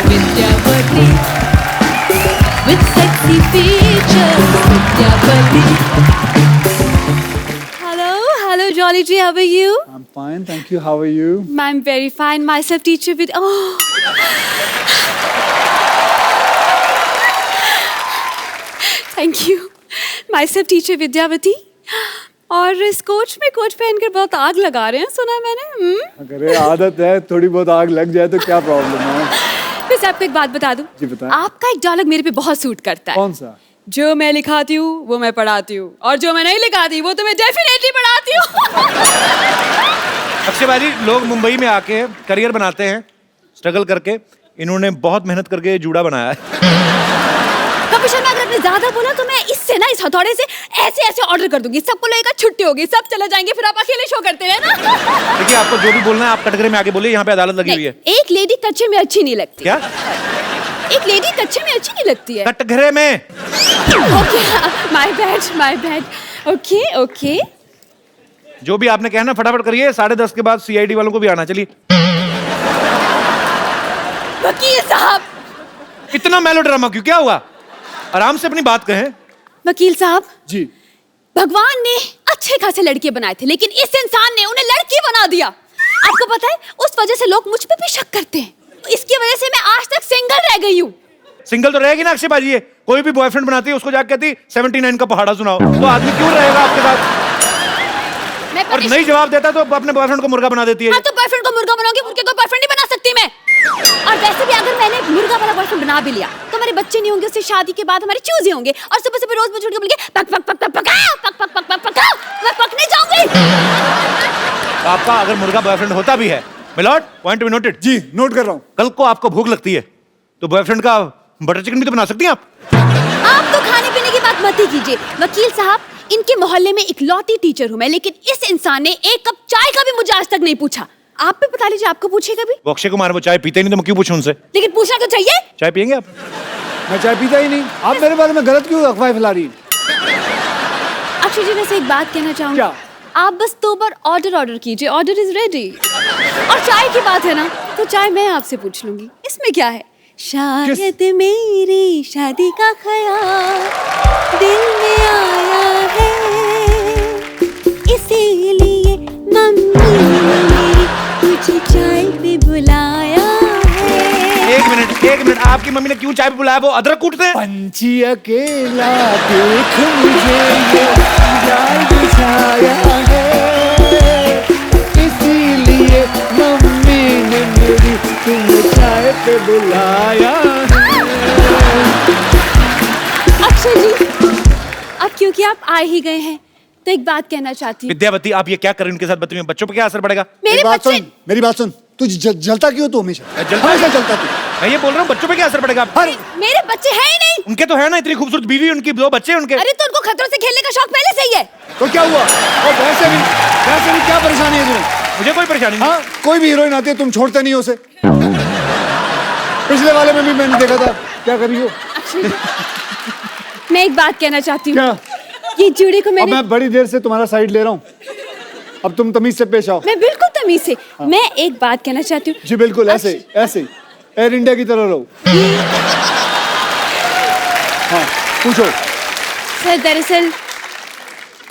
Vidyavati, with sexy features, Vidyavati. Hello, Jolly G, how are you? I'm fine, thank you. How are you? I'm very fine. Myself teacher with Thank you. Myself teacher Vidyavati. और इस coach में coach पहनकर बहुत आग लगा रहे हैं, सुना मैंने। अगर आदत है, थोड़ी बहुत आग लग जाए तो क्या प्रॉब्लम है? वैसे आपको एक बात बता दूं? जी बताएं। आपका एक डायलॉग मेरे पे बहुत सूट करता है। कौन सा? जो मैं लिखाती हूँ वो मैं पढ़ाती हूँ, और जो मैं नहीं लिखाती वो तो मैं डेफिनेटली पढ़ाती हूँ। अक्षय भाई, लोग मुंबई में आके करियर बनाते हैं स्ट्रगल करके, इन्होंने बहुत मेहनत करके जूड़ा बनाया है। कपिल शर्मा, अगर आपने ज्यादा बोला तो मैं इससे ना, इस हथौड़े से ऐसे ऐसे ऑर्डर कर दूंगी, सबको लगेगा छुट्टी होगी, सब चले जाएंगे, फिर आप अकेले शो करते हैं ना। देखिए आपको जो भी बोलना है आप कटघरे में आके बोलिए, यहाँ पे अदालत लगी हुई है। एक लेडी कच्चे में अच्छी नहीं लगती। क्या? एक लेडी कच्चे में अच्छी नहीं लगती है। कटघरे में। Okay, my bad. ओके। जो भी आपने कहना फटाफट करिए, 10:30 के बाद CID वालों को भी आना। चलिए। वकील साहब। इतना मेलोड्रामा क्यों? क्या हुआ? आराम से अपनी बात कहें। वकील साहब जी। भगवान ने अच्छे खासे लड़के बनाए थे, लेकिन इस इंसान ने उन्हें लड़की बना दिया। आपको पता है, उस वजह से लोग मुझ पे भी शक करते हैं। इसकी वजह से मैं आज तक सिंगल रह गई हूँ। सिंगल तो रहेगी ना अक्षय बाजी, ये कोई भी बॉयफ्रेंड बनाती है उसको जाके कहती 79 का पहाड़ा सुनाओ, तो आदमी क्यों रहेगा आपके साथ? मैं और नहीं जवाब देता तो अपने बॉयफ्रेंड को मुर्गा बना देती है। हाँ तो बॉयफ्रेंड को मुर्गा बनाऊंगी, मुर्गे को बॉयफ्रेंड नहीं बना सकती मैं। और वैसे भी अगर मैंने मुर्गा वाला बॉयफ्रेंड बना भी लिया तो हमारे बच्चे नहीं होंगे, उससे शादी के बाद हमारे चूजे होंगे और सुबह सुबह रोज मुझे उठ के बोलेंगे पक पक पक पक पकाओ, पक पक पक पक पकाओ, मैं पकने जाऊंगी। तो आपका अगर मुर्गा बॉयफ्रेंड होता भी है, milord, point to be noted. जी नोट कर रहा हूँ। कल को आपको भूख लगती है तो बॉयफ्रेंड का बटर चिकन भी तो बना सकती हैं आप। आप तो खाने पीने की बात मत ही कीजिए वकील साहब, इनके मोहल्ले में इकलौती टीचर हूँ मैं, लेकिन इस इंसान ने एक कप चाय का भी मुझे आज तक नहीं पूछा। आप भी बता लीजिए, आपको पूछेगा भी? वो अक्षय कुमार वो चाय पीते नहीं तो मैं क्यों पूछूं उनसे? लेकिन पूछना तो चाहिए। चाय पियेंगे आप? मैं चाय पीता ही नहीं। आप मेरे बारे में गलत क्यों अफवाह फैला रही हैं? अक्षय जी वैसे एक बात कहना चाहूंगी। क्या? आप बस 2 बार ऑर्डर कीजिए, ऑर्डर इज रेडी। और चाय की बात है ना, तो चाय मैं आपसे पूछ लूंगी, इसमें क्या है? शायद मेरी शादी का ख्याल दिल में आया है, इसीलिए मम्मी ने मेरी मुझे चाय पे बुलाया है। एक मिनट, आपकी मम्मी ने क्यों चाय पे बुलाया? वो अदरक कूटते हैं? पंछी अकेला देख मुझे ये जाल बिछाया है, इसीलिए मम्मी ने मेरी तुम्हें चाय पे बुलाया है। अक्षय जी, अब क्योंकि आप आ ही गए हैं तो एक बात कहना चाहती हूँ। विद्यावती, आप ये क्या कर रही हैं उनके साथ बच्चों पे क्या असर पड़ेगा? मेरे बच्चे मेरी बात सुन, तू जलता क्यों तू हमेशा? जलता हमेशा जलता तू। मैं ये बोल रहा हूँ बच्चों पे क्या असर पड़ेगा? मेरे बच्चे हैं ही नहीं। उनके तो है ना, इतनी खूबसूरत बीवी, उनकी 2 बच्चे हैं उनके। अरे तो उनको खतरों से खेलने का शौक पहले से ही है। तो क्या हुआ? और वैसे भी क्या परेशानी है तुम्हें? मुझे कोई परेशानी नहीं। हाँ, कोई भी हीरोइन आती है तुम छोड़ते नहीं हो उसे। पिछले वाले में भी मैंने देखा था, क्या कर रही हो? मैं एक बात कहना चाहती हूँ। क्या? ये जूड़े को अब मैंने मैं बड़ी देर से तुम्हारा साइड ले रहा हूँ, अब तुम तमीज से पेश आओ। मैं बिल्कुल तमीज से। मैं एक बात कहना चाहती हूँ। जी बिल्कुल, ऐसे ही एयर इंडिया की तरह रहो। हाँ पूछो। सर दरअसल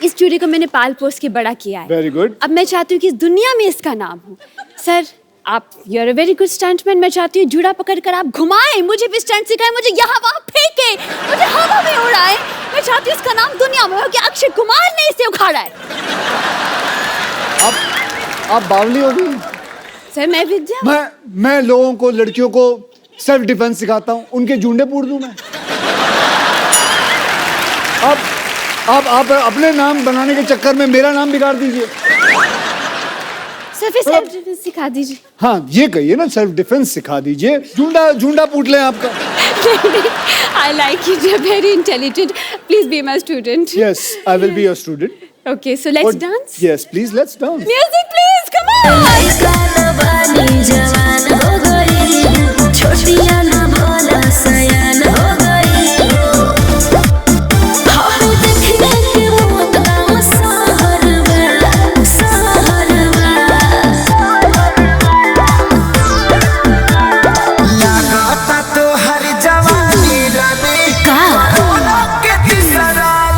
इस जूड़े को मैंने पाल पोस के बड़ा किया है। Very good. अब मैं चाहती हूँ कि इस दुनिया में इसका नाम हो। सर आप you are a very good stuntman, मैं चाहती हूँ जूड़ा पकड़कर आप घुमाएं, मुझे भी स्टंट सिखाएं, मुझे यहाँ वहाँ फेंके, मुझे हवा में उड़ाएं। मैं चाहती हूँ इसका नाम दुनिया में हो कि अक्षय कुमार ने इसे उखाड़ा है। आप बावली हो गई। सर मैं विद्या, मैं लोगों को, लड़कियों को सेल्फ डिफेंस सिखाता हूँ, उनके जूंडे पूड़ दूं मैं? आप अपने नाम बनाने के चक्कर में मेरा नाम बिगाड़ दीजिए। सर फिर सेल्फ डिफेंस सिखा दीजिए। हाँ ये कहिए ना, सेल्फ डिफेंस सिखा दीजिए। जूंडा पूट लें आपका। I like you, you're very intelligent. Please be my student. Yes, I will be your student. Okay, so let's dance. Yes, please, let's dance. Music, please, come on. लगाता तो हर जवानी रानी कोरोना के तीसरा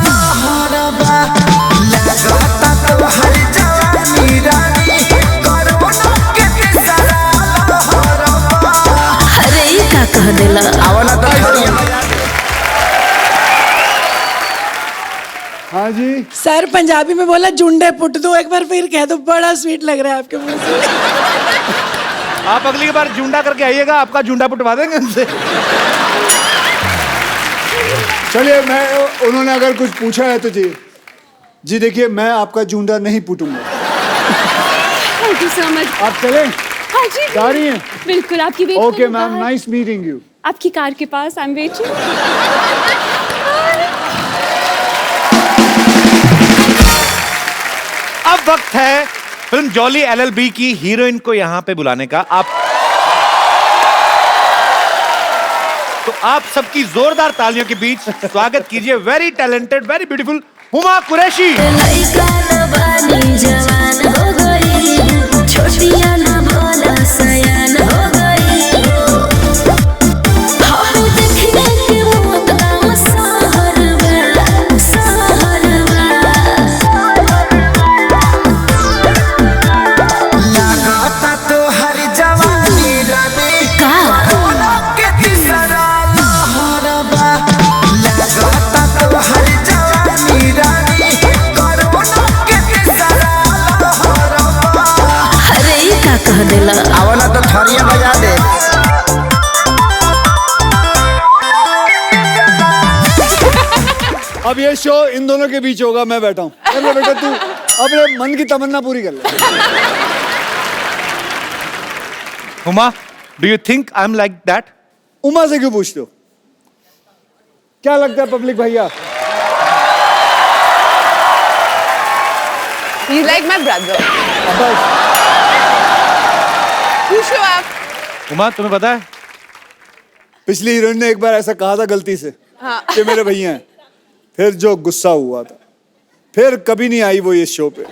लहरबा। लगाता तो हर जवानी रानी कोरोना के तीसरा लहरबा। अरे ये का कह देला? आवला तो थोड़ी हाँ जी। सर पंजाबी में बोला जुंडे पुट दो, एक बार फिर कह दो, बड़ा स्वीट लग रहा है आपके मुंह से। आप अगली बार जूंडा करके आइएगा, आपका जूंडा पुटवा देंगे उनसे। चलिए, उन्होंने अगर कुछ पूछा है तो जी देखिए, मैं आपका जूंडा नहीं पुटूंगा। Thank you so much. आप चलें? हाँ जी। जा रही हैं? बिल्कुल आपकी wait okay ma'am, nice meeting you. आपकी कार के पास, आई एम वेटिंग। अब वक्त है फिल्म जॉली LLB की हीरोइन को यहाँ पे बुलाने का। तो आप सबकी जोरदार तालियों के बीच स्वागत कीजिए very talented, very beautiful Huma Qureshi. लगाता तो हर जवानी रानी देला। आवला तो थरिया बजा दे। अब ये शो इन दोनों के बीच होगा, मैं बैठा हूँ। अरे बेटा तू अपने मन की तमन्ना पूरी कर ले। Huma, do you think I am like that? Uma से क्यों पूछते हो? क्या लगता है पब्लिक भैया? He's like my brother. पूछो आप। हुमा, तुम्हें पता है पिछली हीरोइन ने एक बार ऐसा कहा था गलती से हाँ। कि मेरे भैया हैं, फिर जो गुस्सा हुआ था, फिर कभी नहीं आई वो इस शो पे।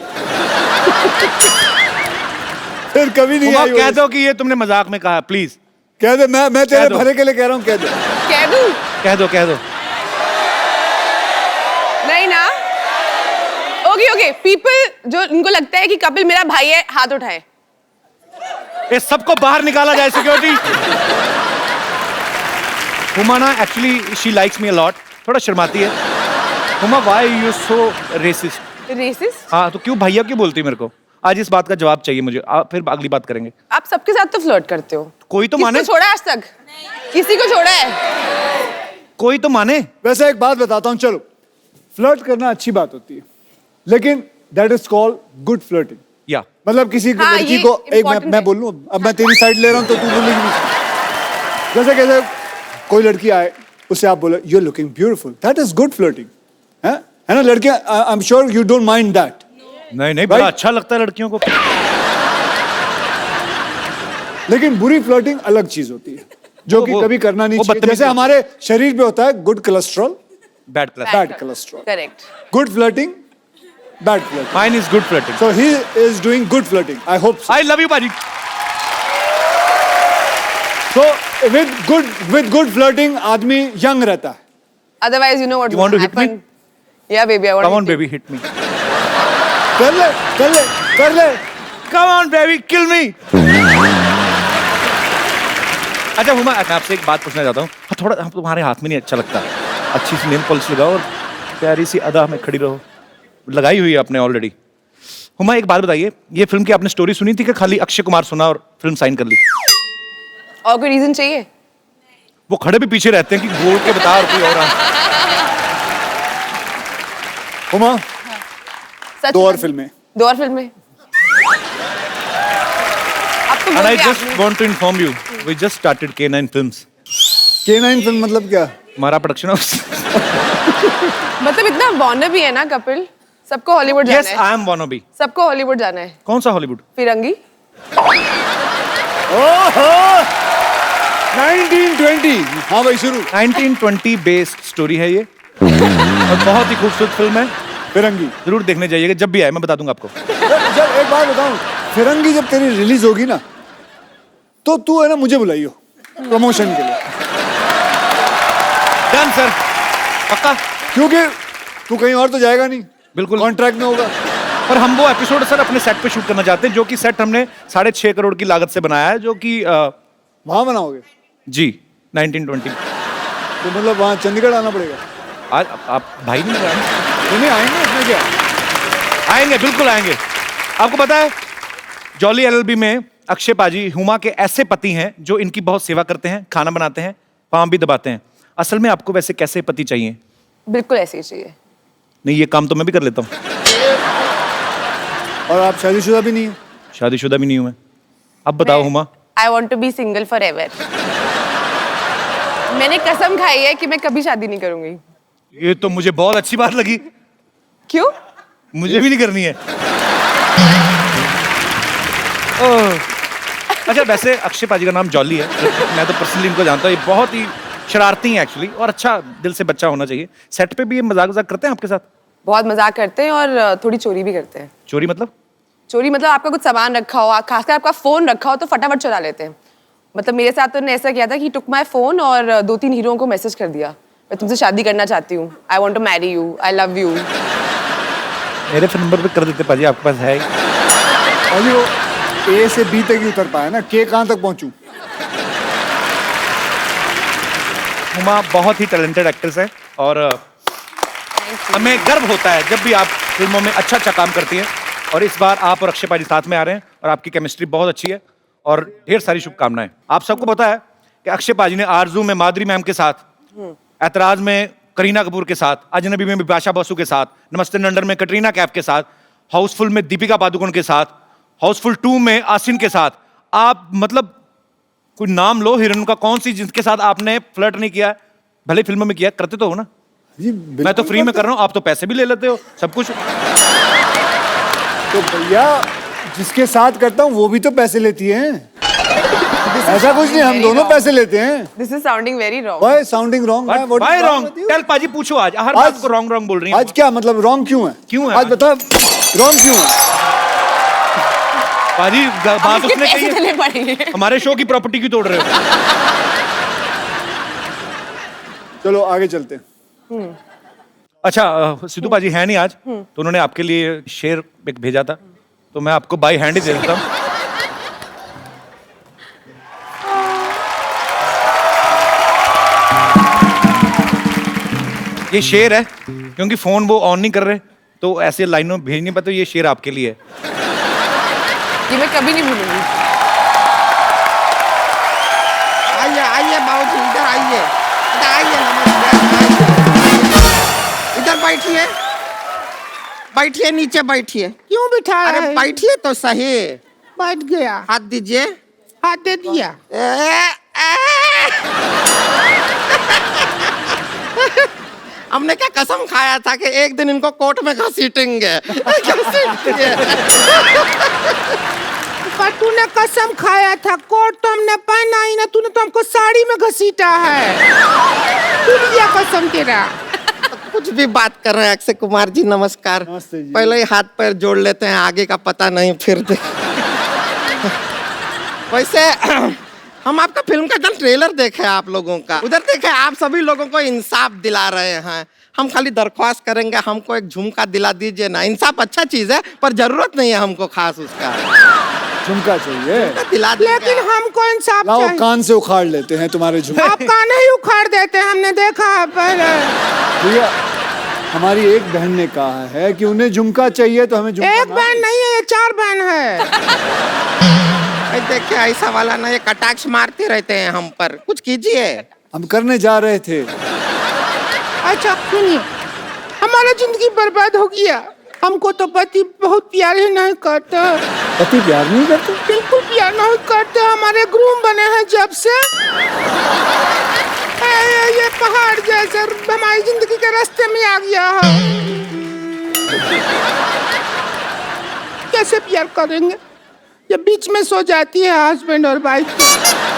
फिर कभी नहीं हुमा, आई वो कह दो कि ये तुमने मजाक में कहा, प्लीज कह दे। मैं तेरे कह दो। भले के लिए कह रहा हूँ, कह दे। कह दूं? कह दो, कह दो। नहीं ना? ओके ओके, पीपल जो इनको लगता है कि कपिल मेरा भाई है, हाथ उठाए। ये सबको बाहर निकाला जाए, सिक्योरिटी। हुमा ना actually she likes me a lot, थोड़ा शर्माती है। Huma, why you so racist? Racist? हाँ, तो क्यों भैया क्यों बोलती मेरे को? आज इस बात का जवाब चाहिए मुझे, फिर अगली बात करेंगे। आप सबके साथ तो फ्लर्ट करते हो। कोई तो माने। किसको छोड़ा आज तक? किसी को छोड़ा है? कोई तो माने। वैसे एक बात बताता हूँ, चलो फ्लर्ट करना अच्छी बात होती है, लेकिन that is called good flirting. या मतलब किसी हाँ, लड़की ये को एक important मैं है। बोल लूं, अब मैं तेरी साइड ले रहा हूं तो तू बोलेगी भी। जैसे कैसे कोई लड़की आए, उसे आप बोले you are looking beautiful, that is good flirting, है ना लड़कियां? I am sure you don't mind that. नहीं नहीं, बड़ा अच्छा लगता है लड़कियों को। लेकिन बुरी फ्लर्टिंग अलग चीज होती है, जो कि कभी करना नहीं चाहिए। जैसे हमारे शरीर पे होता है good cholesterol, bad bad cholesterol. Correct. Good flirting, bad flirting. Mine is good flirting. So he is doing good flirting. I hope so. I love you बाजी। So with good flirting आदमी young रहता है। Otherwise, you know what You want to hit me? Yeah, baby, I want Come to on hit you. baby, hit me. कर ले, कर ले, कर ले। Come on baby, kill me. अच्छा हुमा, मैं आपसे एक बात पूछना चाहता हूँ। हाँ, थोड़ा हम तुम्हारे हाथ में नहीं अच्छा लगता। अच्छी सी नेल पॉलिश लगाओ और प्यारी सी अदा में खड़ी रहो। लगाई हुई है आपने ऑलरेडी। हुमा, एक बात बताइए, ये फिल्म की आपने स्टोरी सुनी थी कि खाली अक्षय कुमार सुना और फिल्म साइन कर ली? और कोई रीजन चाहिए? वो खड़े भी पीछे रहते हैं कि बोल के बता और कोई और आ। हुमा, सच दो और में? फिल्में। दो और फिल्में? अब तो And बोल I दिया just आपने। want to inform you, we just started K9 Films. K9 film मतलब क्या? हमारा प्रोडक्शन हाउस। मतलब इतना बॉन्डर भी है ना कपिल, सबको हॉलीवुड Yes, जाना है। I am wannabe. सबको हॉलीवुड जाना है। कौन सा हॉलीवुड? फिरंगी। ओहो 1920। हाँ भाई शुरू। 1920 बेस्ड स्टोरी है ये और बहुत ही खूबसूरत फिल्म है। फिरंगी जरूर देखने जाइएगा, जब भी आए मैं बता दूंगा आपको। जब एक बात बताऊं, फिरंगी जब तेरी रिलीज होगी ना, तो तू है ना मुझे बुलाइयो प्रमोशन के लिए। डन सर, पक्का। क्योंकि तू कहीं और तो जाएगा नहीं, बिल्कुल कॉन्ट्रैक्ट में होगा। और हम वो एपिसोड सर अपने सेट पे शूट करना चाहते हैं, जो कि सेट हमने 6.5 करोड़ की लागत से बनाया है, जो कि वहां बनाओगे? जी 1920। तो मतलब वहां चंडीगढ़ आना पड़ेगा। आज आप भाई नहीं लगाए? नहीं आएंगे, इसमें क्या? आएंगे, बिल्कुल आएंगे। आपको पता है जॉली एलएलबी में अक्षय पाजी हुमा के ऐसे पति हैं जो इनकी बहुत सेवा करते हैं, खाना बनाते हैं, पाँव भी दबाते हैं। असल में आपको वैसे कैसे पति चाहिए? बिल्कुल ऐसे ही चाहिए। नहीं, ये काम तो मैं भी कर लेता हूँ। और आप शादीशुदा भी नहीं है? शादीशुदा भी नहीं हूँ मैं। अब बताओ Huma. I want to be single forever. मैंने कसम खाई है कि मैं कभी शादी नहीं करूंगी। ये तो मुझे बहुत अच्छी बात लगी। क्यों? मुझे भी नहीं करनी है। ओह। अच्छा, वैसे अक्षय पाजी का नाम जॉली है, मैं तो पर्सनली इनको जानता हूँ। ये बहुत ही शरारती हैं एक्चुअली, और अच्छा दिल से बच्चा होना चाहिए। सेट पे भी ये मजाक वजाक करते हैं आपके साथ? बहुत मजाक करते हैं और थोड़ी चोरी भी करते हैं। चोरी मतलब? चोरी मतलब आपका कुछ सामान रखा हो, खासकर आपका फोन रखा हो तो फटाफट चुरा लेते हैं। मतलब मेरे साथ तो उन्होंने ऐसा किया था कि टुक माई फोन और 2-3 हीरोओं को मैसेज कर दिया, मैं तुमसे शादी करना चाहती हूँ, I want to marry you, I love you. मेरे फोन नंबर पे कर देते पाजी, आपके पास है? अभी वो ए से बी तक ही उतर पाया ना, के कहाँ तक पहुंचूं? हुमा बहुत ही टैलेंटेड एक्ट्रेस है और हमें गर्व होता है जब भी आप फिल्मों में अच्छा अच्छा काम करती हैं। और इस बार आप और अक्षय पाजी साथ में आ रहे हैं और आपकी केमिस्ट्री बहुत अच्छी है और ढेर सारी शुभकामनाएं। आप सबको पता है कि अक्षय पाजी ने आरजू में माधुरी मैम के साथ, ऐतराज में करीना कपूर के साथ, अजनबी में बिपाशा बसु के साथ, नमस्ते नंदन में कटरीना कैफ के साथ, हाउसफुल में दीपिका पादुकोण के साथ, हाउसफुल 2 में आसिन के साथ, आप मतलब कोई नाम लो हीरोइन का, कौन सी जिसके साथ आपने फ्लर्ट नहीं किया? भले फिल्मों में किया, करते तो हो ना जी। मैं तो फ्री में कर रहा हूँ, आप तो पैसे भी ले लेते हो सब कुछ। तो भैया जिसके साथ करता हूँ वो भी तो पैसे लेती है। ऐसा कुछ नहीं, हम दोनों पैसे लेते हैं। This is sounding very wrong. Why sounding wrong? Why wrong? Tell paaji पूछो आज, हर बात को रॉन्ग रॉन्ग बोल रही हैं। आज क्या मतलब रॉन्ग क्यों है? क्यों है आज बता रॉन्ग क्यों है? पाजी बात उसने कही चले है, पड़ेंगे। हमारे शो की प्रॉपर्टी क्यों तोड़ रहे हो? चलो आगे चलते हैं। अच्छा सिद्धू पाजी है नहीं आज, तो उन्होंने आपके लिए शेर एक भेजा था, तो मैं आपको बाई हैंड ही दे देता हूँ। ये शेर है, क्योंकि फोन वो ऑन नहीं कर रहे तो ऐसे लाइनों भेज नहीं पाते, ये शेर आपके लिए है। ये मैं कभी नहीं भूलूंगी। आइए आइए बाबूजी, इधर आइए, इधर आइए, नमस्कार। इधर बैठिए, बैठिए, नीचे बैठिए। क्यों बिठा? अरे बैठिए तो सही। बैठ गया। हाथ दीजिए। हाथ दे दिया। हमने क्या कसम खाया था कि एक दिन इनको कोर्ट में घसीटेंगे। पर तूने कसम खाया था, कोर्ट तो हमने पहना ही ना, तूने तो हमको साड़ी में घसीटा है। टूट गया कसम तेरा। कुछ भी बात कर रहे हैं अक्षय कुमार जी, नमस्कार। नमस्ते जी। पहले ही हाथ पैर जोड़ लेते हैं, आगे का पता नहीं फिर वैसे हम आपका फिल्म का ट्रेलर देखे आप लोगों का, उधर देखे आप सभी लोगों को इंसाफ दिला रहे हैं। हम खाली दरख्वास्त करेंगे, हमको एक झुमका दिला दीजिए ना। इंसाफ अच्छा चीज है, पर जरूरत नहीं है हमको खास उसका। झुमका चाहिए? दिला लेकिन हमको इंसाफ लाओ कान से उखाड़ लेते हैं तुम्हारे झुमके। आप कान ही उखाड़ देते हैं, हमने देखा है पहले। भैया हमारी एक बहन ने कहा है कि उन्हें झुमका चाहिए, तो हमें झुमका। एक बहन नहीं है, ये 4 बहन है। देखिए ऐसा वाला ना, ये कटाक्ष मारते रहते हैं हम पर, कुछ कीजिए। हम करने जा रहे थे। अच्छा सुनिए, हमारा जिंदगी बर्बाद हो गया। हमको तो पति बहुत प्यार ही नहीं करते। पति प्यार नहीं करते? बिल्कुल प्यार नहीं करते। हमारे ग्रूम बने हैं जब से, ये पहाड़ जैसे हमारी जिंदगी के रास्ते में आ गया है। कैसे प्यार करेंगे? ये बीच में सो जाती है हस्बैंड और वाइफ।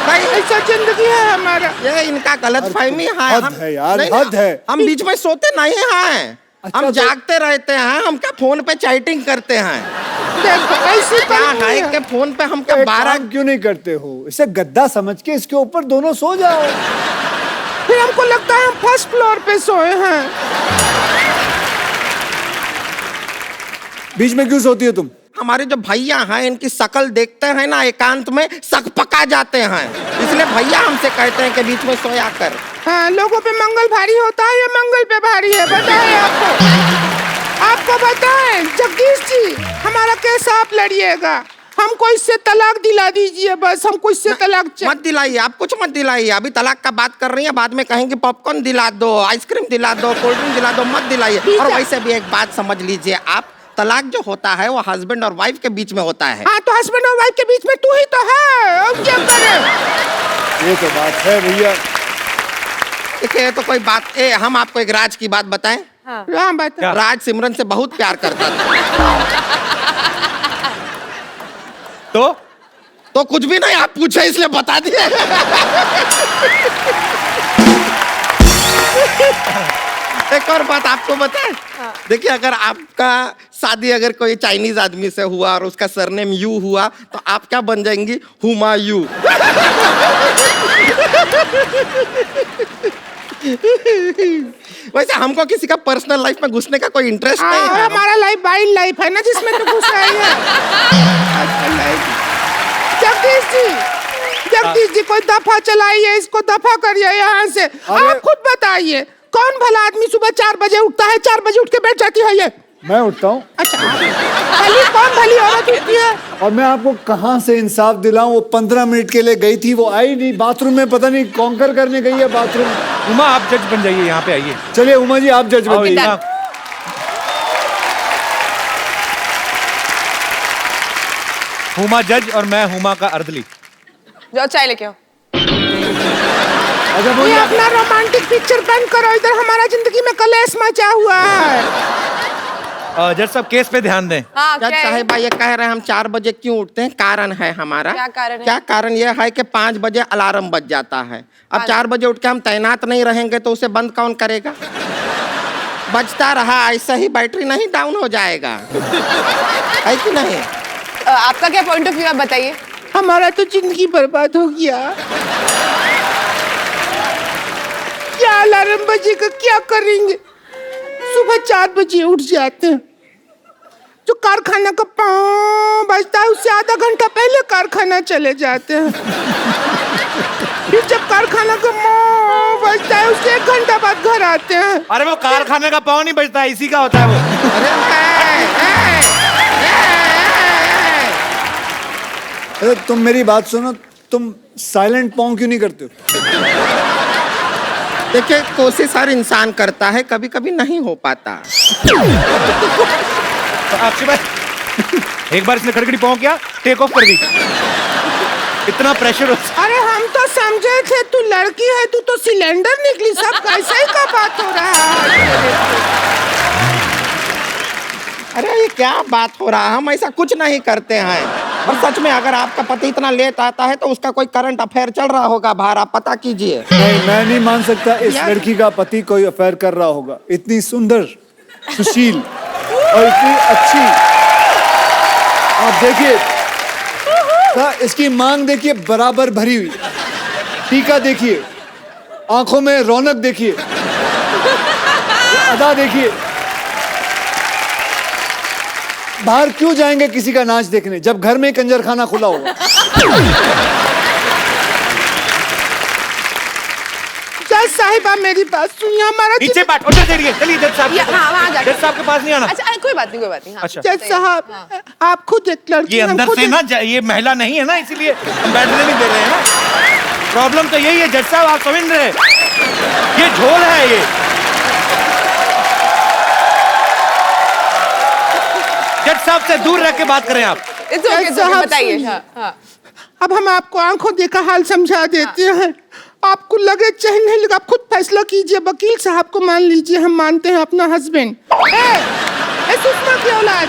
भाई ऐसा जिंदगी है हमारा। ये इनका गलत फहमी है। हद है यार, हद है। हम बीच में सोते नहीं हैं। अच्छा, हम जागते रहते हैं। हम क्या फोन पे चैटिंग करते हैं? देखो ऐसी क्या है कि फोन पे हम क्या 12 क्यों नहीं करते हो? इसे गद्दा समझ के इसके ऊपर दोनों सो जाओ। फिर हमको लगता है हम फर्स्ट फ्लोर पे सोए हैं। बीच में क्यों सोती हो तुम? हमारे जो भैया हैं, इनकी शक्ल देखते हैं ना, एकांत में सक पका जाते हैं, इसलिए भैया हमसे कहते हैं कि बीच में सोया कर। हाँ, लोगों पे मंगल भारी होता है, ये मंगल पे भारी है। बताएं आपको बताएं जगदीश जी, हमारा केस आप लड़िएगा। हमको इससे तलाक दिला दीजिए बस। हमको इससे तलाक मत दिलाइए, आप कुछ मत दिलाइए। अभी तलाक का बात कर रही है, बाद में कहेंगे पॉपकॉर्न दिला दो, आइसक्रीम दिला दो, कोल्ड ड्रिंक दिला दो, मत दिलाइए। और वैसे भी एक बात समझ लीजिए आप, तलाक जो होता है वो हस्बैंड और वाइफ के बीच में होता है। हाँ, तो हस्बैंड और वाइफ के बीच में तू ही तो है, अब क्या करें? ये तो बात है भैया। देखिए तो कोई बात हम आपको एक राज की बात बताएं। हाँ बता। राज सिमरन से बहुत प्यार करता था। तो कुछ भी नहीं, आप पूछे इसलिए बता दिए। एक और बात आपको बताएं। देखिए अगर आपका शादी अगर कोई चाइनीज आदमी से हुआ और उसका सरनेम यू हुआ, तो आप क्या बन जाएंगी? हुमायूं। वैसे हमको किसी का पर्सनल लाइफ में घुसने का कोई इंटरेस्ट नहीं है। हमारा लाइफ वाइल्ड लाइफ है ना, जिसमें तो घुस रही है। जगदीश जी कोई दफा चलाइए, इसको दफा करिए यहाँ से। आप खुद बताइए, कौन भला आदमी सुबह 4 बजे उठता है, 4 बजे उठ के बैठ जाती है? ये मैं उठता हूँ अच्छा भली कौन भली औरत उठती है? और मैं आपको कहाँ से इंसाफ दिलाऊं। वो 15 मिनट के लिए गई थी, वो आई नहीं, बाथरूम में पता नहीं कॉन्कर करने गई है बाथरूम। उमा आप जज बन जाइए, यहाँ पे आइए। चलिए उमा जी आप जज आओ, बनिए। उमा। हुमा जज और मैं हुमा का अर्दली। जाओ चाय लेके आओ। अच्छा ये बोलिए। अपना रोमांटिक पिक्चर बंद करो, इधर हमारा जिंदगी में कलेश मचा हुआ है। जज साहब केस पे ध्यान दें। हाँ जज क्या है? साहिबा ये कह रहे हैं हम 4 बजे क्यों उठते हैं, कारण है हमारा। क्या कारण है? क्या कारण ये है कि 5 बजे अलार्म बज जाता है। अब 4 बजे उठ के हम तैनात नहीं रहेंगे तो उसे बंद कौन करेगा? बजता रहा ऐसा ही बैटरी नहीं डाउन हो जाएगा, है कि नहीं? आपका क्या पॉइंट ऑफ व्यू आप बताइए। हमारा तो जिंदगी बर्बाद हो गया। क्या अलार्म बजेगा, क्या करेंगे? सुबह 4 बजे उठ जाते हैं, जो कारखाना का पाँव बजता है उससे आधा घंटा पहले कारखाना चले जाते हैं। फिर जब कारखाना का पाँव बजता है उससे 1 घंटा बाद घर आते हैं। अरे वो कारखाने का पाँव नहीं बजता है, इसी का होता है वो। अरे तुम मेरी बात सुनो, तुम साइलेंट पाँव क्यों नहीं करते हो? देखिए कोशिश हर इंसान करता है, कभी कभी नहीं हो पाता। अक्षय भाई एक बार इसने खड़खड़ी पाँव किया, टेक ऑफ कर दी। इतना प्रेशर होता। अरे हम तो समझे थे तू लड़की है, तू तो सिलेंडर निकली। सब कैसे ही का बात हो रहा है? अरे ये क्या बात हो रहा है? हम ऐसा कुछ नहीं करते हैं। और सच में अगर आपका पति इतना लेट आता है तो उसका कोई करंट अफेयर चल रहा होगा बाहर, आप पता कीजिए। नहीं, मैं नहीं मान सकता इस यार- लड़की का पति कोई अफेयर कर रहा होगा। इतनी सुंदर, सुशील और इतनी अच्छी। आप देखिए इसकी मांग देखिए, बराबर भरी हुई। टीका देखिए, आंखों में रौनक देखिए, अदा देखिए। बाहर क्यों जाएंगे किसी का नाच देखने जब घर में कंजर खाना खुला होगा? जज साहिबा मेरी बात सुनिए, हमारा नीचे बैठ, उधर चलिए, चलिए जज साहब। हाँ वहाँ जाके। जज साहब के पास नहीं आना। अच्छा कोई बात नहीं, कोई बात नहीं। हाँ। अच्छा। जज साहब आप खुद एक लड़की ये हैं, अंदर खुद से ना ये महिला नहीं है ना, इसीलिए हम बैठने नहीं दे रहे हैं ना। प्रॉब्लम तो यही है जज साहब, आप समझ रहे हैं? ये झोल है ये। जज साहब से दूर रह के बात करें आप। It's okay, it's okay, बताइए। हाँ, हाँ। अब हम आपको आंखों देखा हाल समझा देते हैं। आपको लगे चाहे नहीं लगे, आप खुद फैसला कीजिए। वकील साहब को मान लीजिए, हम मानते हैं अपना हस्बैंड। सुषमा की औलाद,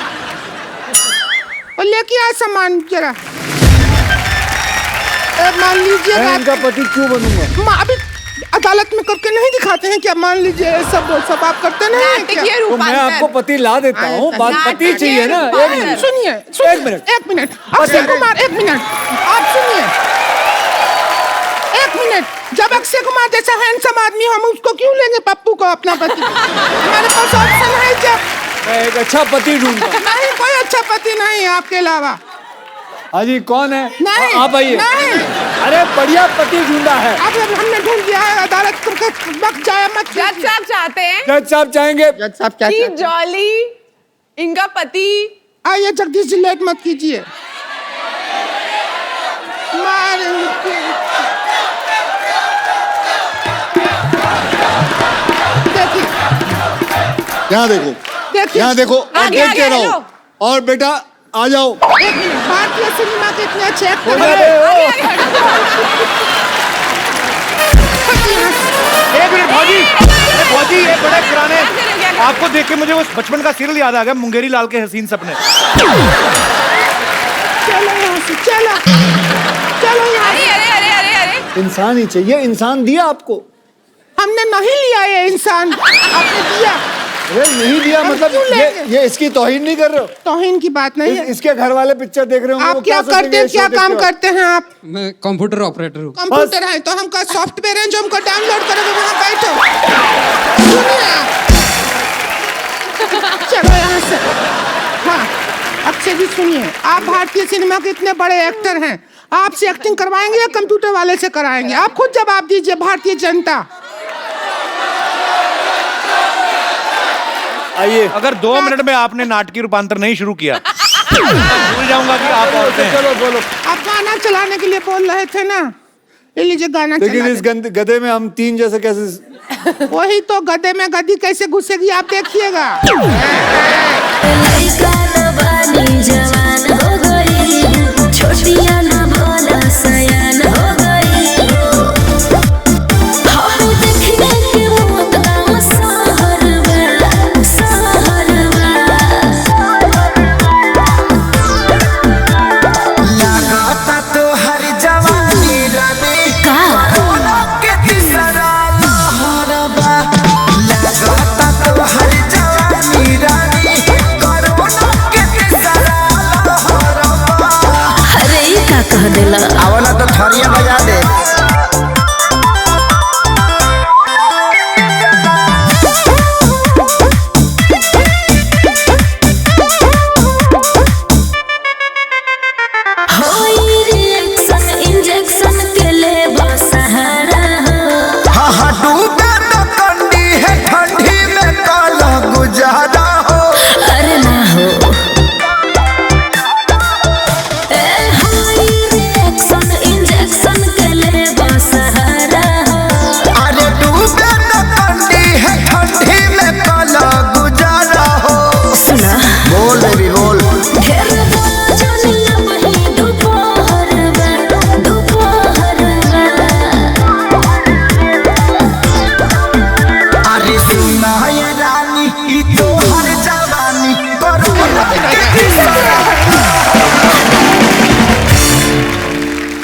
और लेके आ सामान जरा। मान लीजिए मैं इनका पति क्यों बनूंगा? अभी अदालत में करके नहीं दिखाते हैं क्या? मान लीजिए सब आप करते नहीं हैं क्या? तो मैं आपको पति ला देता हूँ, बात पति चाहिए ना। एक मिनट सुनिए, एक मिनट। एक मिनट अक्षय कुमार, एक मिनट आप सुनिए। एक मिनट, जब अक्षय कुमार जैसा हैंडसम आदमी हम उसको क्यों लेंगे पप्पू को अपना पति? हमारे पास ऑप्शन है जब। मैं एक अच्छा पति ढूंढता। नहीं, कोई अच्छा पति नहीं है आपके अलावा। हाँ जी, कौन है? नहीं, आप आइए। नहीं। अरे बढ़िया पति ढूंढा है। अब हमने ढूंढ लिया है, अदालत को वक्त जाया मत। जज साहब चाहते हैं जज साहब चाहेंगे। जज साहब क्या कि चाहते हैं? जॉली इनका पति। आइए जगदीश जी, लेट मत कीजिए। देखिए, यहाँ देखो, देखिए, यहाँ देखो और आगे, देखते आगे, रहो। हेलो। और बेटा आ जाओ। एक मिनट, भारतीय सिनेमा के इतने अच्छे एक्टर अरे, हैं। एक मिनट भौजी, अरे भौजी ये बड़े पुराने, आपको देख के मुझे वो बचपन का सीरियल याद आ गया, मुंगेरी लाल के हसीन सपने। चलो यहाँ से, चलो चलो यहाँ से। अरे अरे अरे अरे इंसान ही चाहिए, इंसान दिया आपको। हमने नहीं लिया ये इंसान, आपने दिया। अरे नहीं दिया हम मतलब क्यों लेंगे? ये इसकी तौहीन नहीं कर रहे हो? तौहीन की बात नहीं है। इसके घर वाले पिक्चर देख रहे होंगे, आप वो क्या सोचेंगे करते हैं, ये क्या शो काम देखते हो? करते हैं आप? मैं कंप्यूटर ऑपरेटर हूँ। कंप्यूटर है तो हमका सॉफ्टवेयर है जो हमको डाउनलोड करोगे, वहाँ बैठो। सुनिए आप। चलो यहाँ से। हाँ अक्षय जी सुनिए, आप भारतीय सिनेमा के इतने बड़े एक्टर हैं, आपसे एक्टिंग करवाएंगे या कंप्यूटर वाले से कराएंगे? आप खुद जवाब दीजिए। भारतीय जनता आइए। अगर 2 मिनट में आपने नाटकीय रूपांतर नहीं शुरू किया मैं भूल जाऊंगा कि आप औरतें हैं। चलो बोलो। आप गाना चलाने के लिए बोल रहे थे ना, ये लीजिए गाना लेकिन चला इस गधे में हम 3 जैसे कैसे? वही तो, गधे में गधी कैसे घुसेगी आप देखिएगा। आओ ना तो थरिया बजा दे।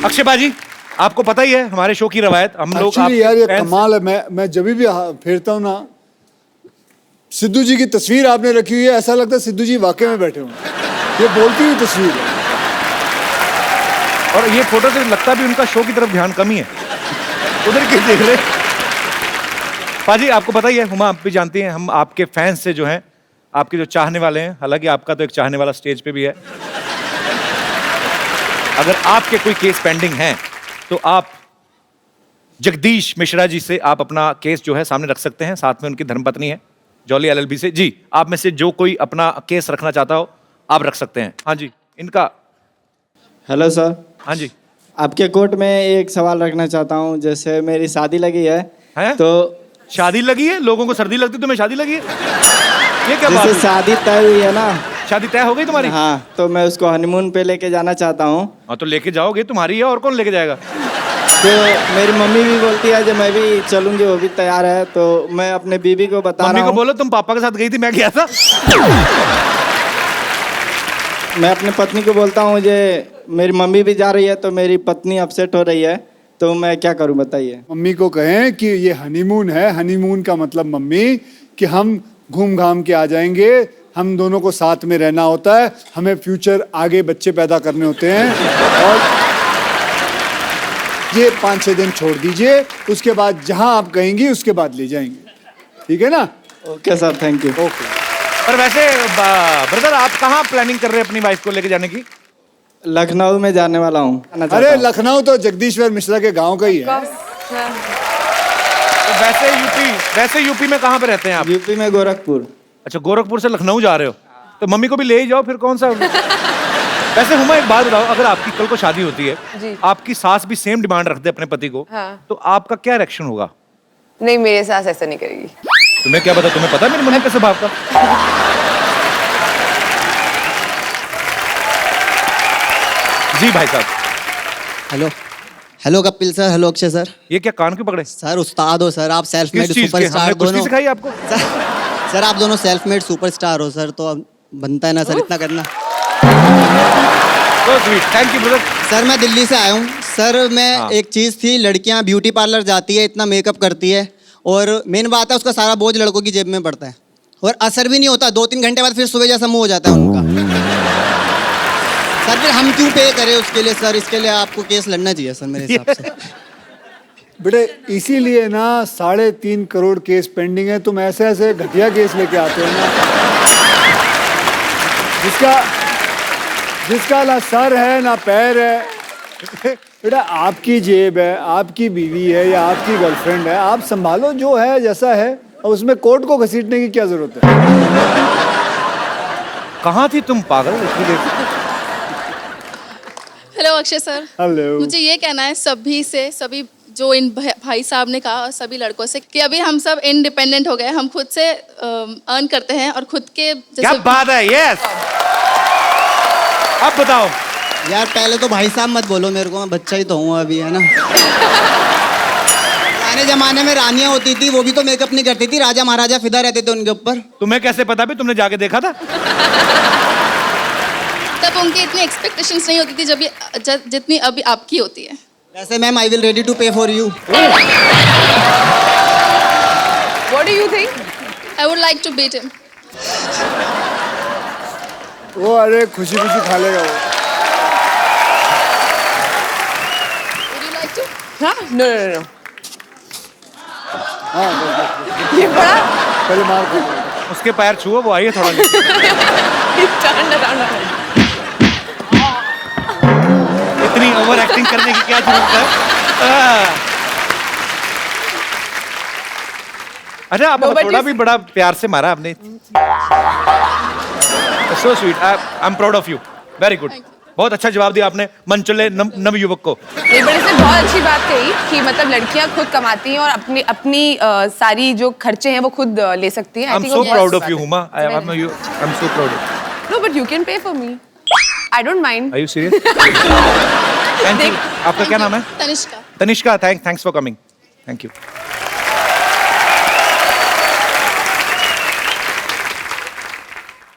अक्षय बाजी, आपको पता ही है हमारे शो की रवायत, हम लोग एक्चुअली यार ये कमाल है। मैं जब भी फेरता हूँ ना, सिद्धू जी की तस्वीर आपने रखी हुई है, ऐसा लगता है सिद्धू जी वाकई में बैठे हुए। ये बोलती हुई तस्वीर है। और ये फोटो से लगता भी उनका शो की तरफ ध्यान कम ही है, उधर के देख रहे। पाजी आपको पता ही है, हुमा आप भी जानती हैं, हम आपके फैंस से जो हैं, आपके जो चाहने वाले हैं, हालांकि आपका तो एक चाहने वाला स्टेज पे भी है, अगर आपके कोई केस पेंडिंग हैं तो आप जगदीश मिश्रा जी से आप अपना केस जो है सामने रख सकते हैं। साथ में उनकी धर्मपत्नी है जॉली एलएलबी से। जी, आप में से जो कोई अपना केस रखना चाहता हो आप रख सकते हैं। हाँ जी, इनका। Hello sir. हाँ जी, आपके कोर्ट में एक सवाल रखना चाहता हूँ। जैसे मेरी शादी लगी है, तो शादी लगी है? लोगों को सर्दी लगती, तुम्हें शादी लगी है? ये क्या बात है? शादी तय हुई है ना? शादी तय हो गई तुम्हारी? हाँ, तो मैं उसको हनीमून पे लेके जाना चाहता हूँ। हाँ तो लेके जाओगे, तुम्हारी है, और कौन लेके जाएगा? तो मेरी मम्मी भी बोलती है जब मैं भी चलूंगी, वो भी तैयार है, तो मैं अपने बीबी को बता रहा हूँ। मम्मी को बोलो तुम पापा के साथ गई थी, मैं गया था। मैं अपनी पत्नी को बोलता हूँ जे मेरी मम्मी भी जा रही है, तो मेरी पत्नी अपसेट हो रही है, तो मैं क्या करूँ बताइए। मम्मी को कहें कि ये हनीमून है, हनीमून का मतलब मम्मी कि हम घूम घाम के आ जाएंगे, हम दोनों को साथ में रहना होता है, हमें फ्यूचर आगे बच्चे पैदा करने होते हैं, और ये 5-6 दिन छोड़ दीजिए, उसके बाद जहां आप कहेंगी उसके बाद ले जाएंगे। ठीक है ना? Okay sir, thank you. Okay. पर वैसे ब्रदर आप कहाँ प्लानिंग कर रहे हैं अपनी वाइफ को लेके जाने की? लखनऊ में जाने वाला हूँ। अरे लखनऊ तो जगदीश्वर मिश्रा के गांव का ही है। तो वैसे यूपी में कहाँ पे रहते हैं आप? यूपी में गोरखपुर। अच्छा, गोरखपुर से लखनऊ जा रहे हो, तो मम्मी को भी ले ही जाओ फिर, कौन सा। वैसे हुमा एक बात बताओ, अगर आपकी कल को शादी होती है, जी। आपकी सास भी सेम डिमांड रखते अपने पति को, हाँ। तो आपका क्या रिएक्शन होगा? नहीं, मेरे सास ऐसा नहीं करेगी। तुम्हें क्या पता, तुम्हें पता है मेरी मम्मी के स्वभाव का। जी भाई साहब। Hello hello Kapil sir, hello Akshay sir. ये क्या कान क्यों पकड़े? सर उस्ताद हो सर, आप सेल्फ मेड किस चीज के? सुपरस्टार हमने कुश्ती दोनों। सिखाई आपको? सर आप दोनों सेल्फ मेड सुपरस्टार हो सर, तो अब बनता है ना सर इतना करना। So sweet, thank you brother। Sir मैं दिल्ली से आया हूँ सर। मैं हाँ। एक चीज़ थी, लड़कियाँ ब्यूटी पार्लर जाती है, इतना मेकअप करती है, और मेन बात है उसका सारा बोझ लड़कों की जेब में पड़ता है, और असर भी नहीं होता। 2-3 घंटे बाद फिर सुबह जैसा मुंह हो जाता है उनका। सर फिर हम क्यों पे करें उसके लिए सर? इसके लिए आपको केस लड़ना चाहिए सर मेरे हिसाब से। बेटे इसीलिए ना 3.5 करोड़ केस पेंडिंग है। तुम ऐसे ऐसे घटिया केस लेके आते हो ना, जिसका ना सर है ना पैर है। बेटा आपकी जेब है, आपकी बीवी है या आपकी गर्लफ्रेंड है, आप संभालो, जो है जैसा है अब उसमें कोट को घसीटने की क्या जरूरत है? कहाँ थी तुम पागल इतनी देर? Hello Akshay sir. हेलो। मुझे ये कहना है सभी जो इन भाई साहब ने कहा और सभी लड़कों से कि अभी हम सब इंडिपेंडेंट हो गए, हम खुद से अर्न करते हैं और खुद के क्या बात है, यस। अब बताओ यार पहले तो भाई साहब मत बोलो मेरे को, मैं बच्चा ही तो हूँ अभी, है ना। पुराने जमाने में रानियां होती थी, वो भी तो मेकअप नहीं करती थी, राजा महाराजा फिदा रहते थे उनके ऊपर। तुम्हें कैसे पता भी, तुमने जाके देखा था? तब उनकी इतनी एक्सपेक्टेशंस नहीं होती थी जितनी अभी आपकी होती है। वैसे ma'am I will ready to pay for you. What do you think? I would like to beat him. वो अरे खुशी खुशी खा लेगा वो। Would you like to? हाँ? No. हाँ ये बड़ा पहले मार खा। उसके पैर छुओ, वो आइए थोड़ा। इतनी ओवर एक्टिंग करने की क्या जरूरत है? अच्छा, आप थोड़ा भी बड़ा प्यार से मारा आपने। So sweet, I am proud of you, very good. बहुत अच्छा जवाब दिया आपने मनचले नव युवक को। ये बड़े से बहुत अच्छी बात कही कि मतलब लड़कियां खुद कमाती हैं और अपनी सारी जो खर्चे हैं वो खुद ले सकती हैं। I am so proud of you Huma, I am so proud. No but you can pay for me, I don't mind. Are you serious? Thank you. आपका क्या नाम है? Tanishka. Tanishka, thanks for coming, thank you.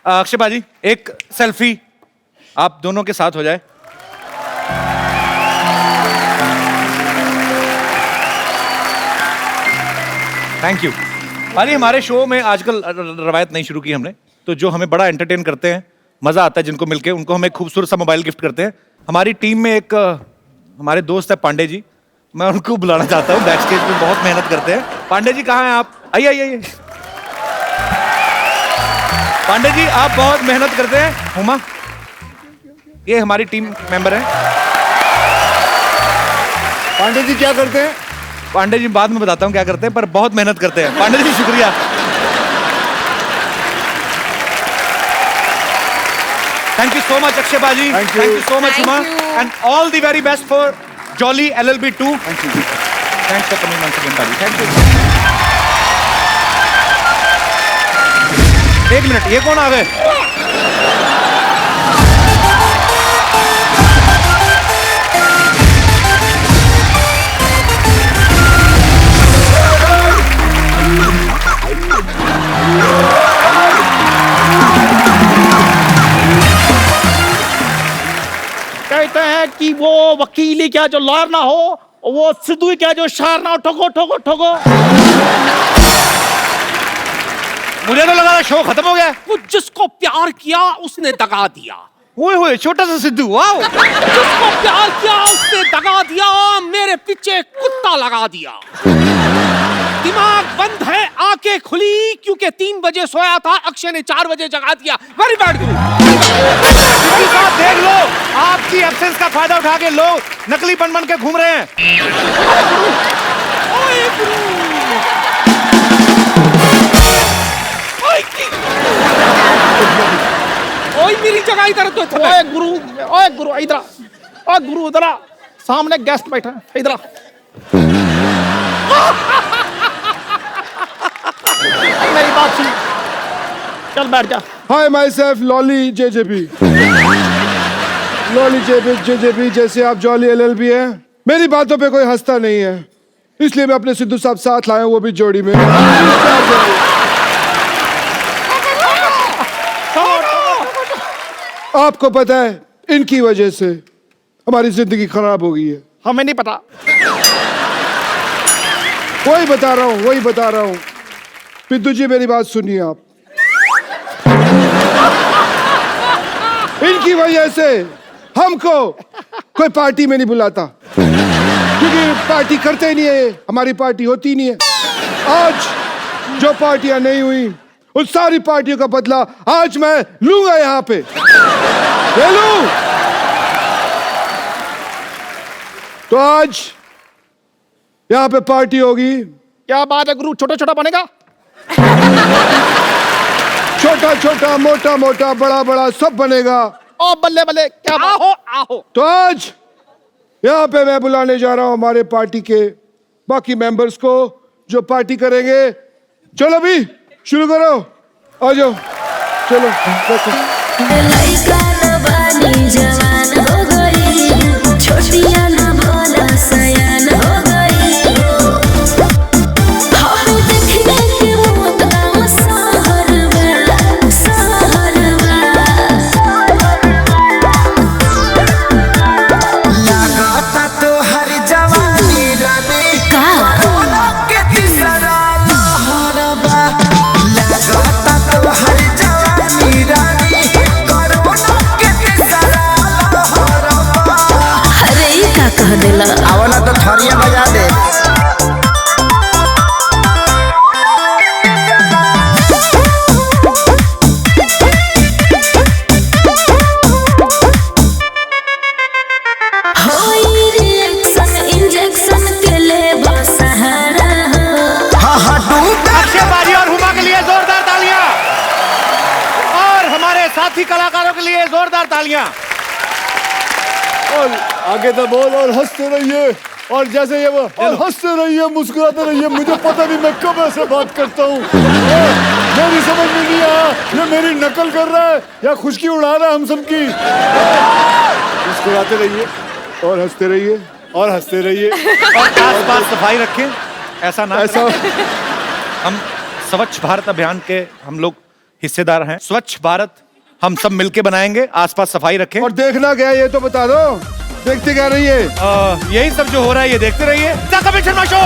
Akshay बाजी, एक सेल्फी आप दोनों के साथ हो जाए। Thank you. बाजी, हमारे शो में आजकल रवायत नहीं शुरू की हमने, तो जो हमें बड़ा एंटरटेन करते हैं, मजा आता है जिनको मिलके, उनको हम एक खूबसूरत सा मोबाइल गिफ्ट करते हैं। हमारी टीम में एक हमारे दोस्त है पांडे जी, मैं उनको बुलाना चाहता हूँ। बैक स्टेज में बहुत मेहनत करते हैं। पांडे जी कहाँ हैं आप? आइए। पांडे जी, आप बहुत मेहनत करते हैं। हुमा, ये हमारी टीम मेंबर है। पांडे जी क्या करते हैं? पांडे जी बाद में बताता हूँ क्या करते हैं, पर बहुत मेहनत करते हैं। पांडे जी शुक्रिया। Thank you so much Akshay बाजी, thank you so much Huma, and all the very best for Jolly LLB 2। Thank you, thanks for coming once again बाजी, थैंक यू। एक मिनट, ये कौन आ गए? कहते हैं कि वो वकील ही क्या जो लॉयर ना हो, वो सिद्धू ही क्या जो शायर ना हो। ठोको ठोको ठोको। मुझे तो लगा शो खत्म हो गया। वो जिसको प्यार किया उसने दगा दिया। ओए छोटा सा सिद्धू, वाओ। जिसको प्यार किया उसने दगा दिया, मेरे पीछे कुत्ता लगा दिया। दिमाग बंद है, आंखें खुली क्योंकि 3 बजे सोया था, अक्षय ने 4 बजे जगा दिया। वेरी बैड गुरु। देख लो, आपकी एब्सेंस का फायदा उठा के लोग नकली बन के घूम रहे हैं। ओए मेरी जगह इधर तो। ओए गुरु इधर। ओए गुरु इधर, सामने गेस्ट बैठा है, इधर। मेरी बात सुन, चल बैठ जा। Hi myself Lolly JJB। Lolly JJB, जैसे आप जॉली LLB है। मेरी बातों पे कोई हंसता नहीं है, इसलिए मैं अपने सिद्धू साहब साथ लाया हूं, वो भी जोड़ी में। आपको पता है इनकी वजह से हमारी जिंदगी खराब हो गई है। हमें नहीं पता। वही बता रहा हूँ। पिद्दू जी मेरी बात सुनिए आप। इनकी वजह से हमको कोई पार्टी में नहीं बुलाता, क्योंकि पार्टी करते ही नहीं है, हमारी पार्टी होती नहीं है। आज जो पार्टियां नहीं हुई उन सारी पार्टियों का बदला आज मैं लूंगा यहाँ पे। ले लूं। तो आज यहाँ पे पार्टी होगी। क्या बात है गुरु, छोटा छोटा बनेगा? छोटा छोटा मोटा मोटा बड़ा बड़ा सब बनेगा। ओ बल्ले बल्ले, क्या आहो आहो। तो आज यहाँ पे मैं बुलाने जा रहा हूँ हमारे पार्टी के बाकी मेंबर्स को जो पार्टी करेंगे। चलो भी शुरू करो, आ जाओ, चलो देखो। आवला तो थरिया बजा दे। अक्षय बाजी और हुमा के लिए जोरदार तालियां, और हमारे साथी कलाकारों के लिए जोरदार तालियां। और आगे तो बोल, और हंसते रहिए, और जैसे ये वो, और हंसते रहिए, मुस्कुराते रहिए। मुझे पता नहीं मैं कब ऐसे बात करता हूँ, मेरी समझ में नहीं आया ये मेरी नकल कर रहा है या खुशकी उड़ा रहा है हम सबकी। मुस्कुराते रहिए और हंसते रहिए और हंसते रहिए, और आसपास सफाई रखें, ऐसा ना ऐसा हम स्वच्छ भारत अभियान के हम लोग हिस्सेदार हैं। स्वच्छ भारत हम सब मिलके बनाएंगे, आसपास सफाई रखें। और देखना क्या है ये तो बता दो, देखते क्या रही है? यही सब जो हो रहा है ये देखते रहिए। The Kapil Sharma show.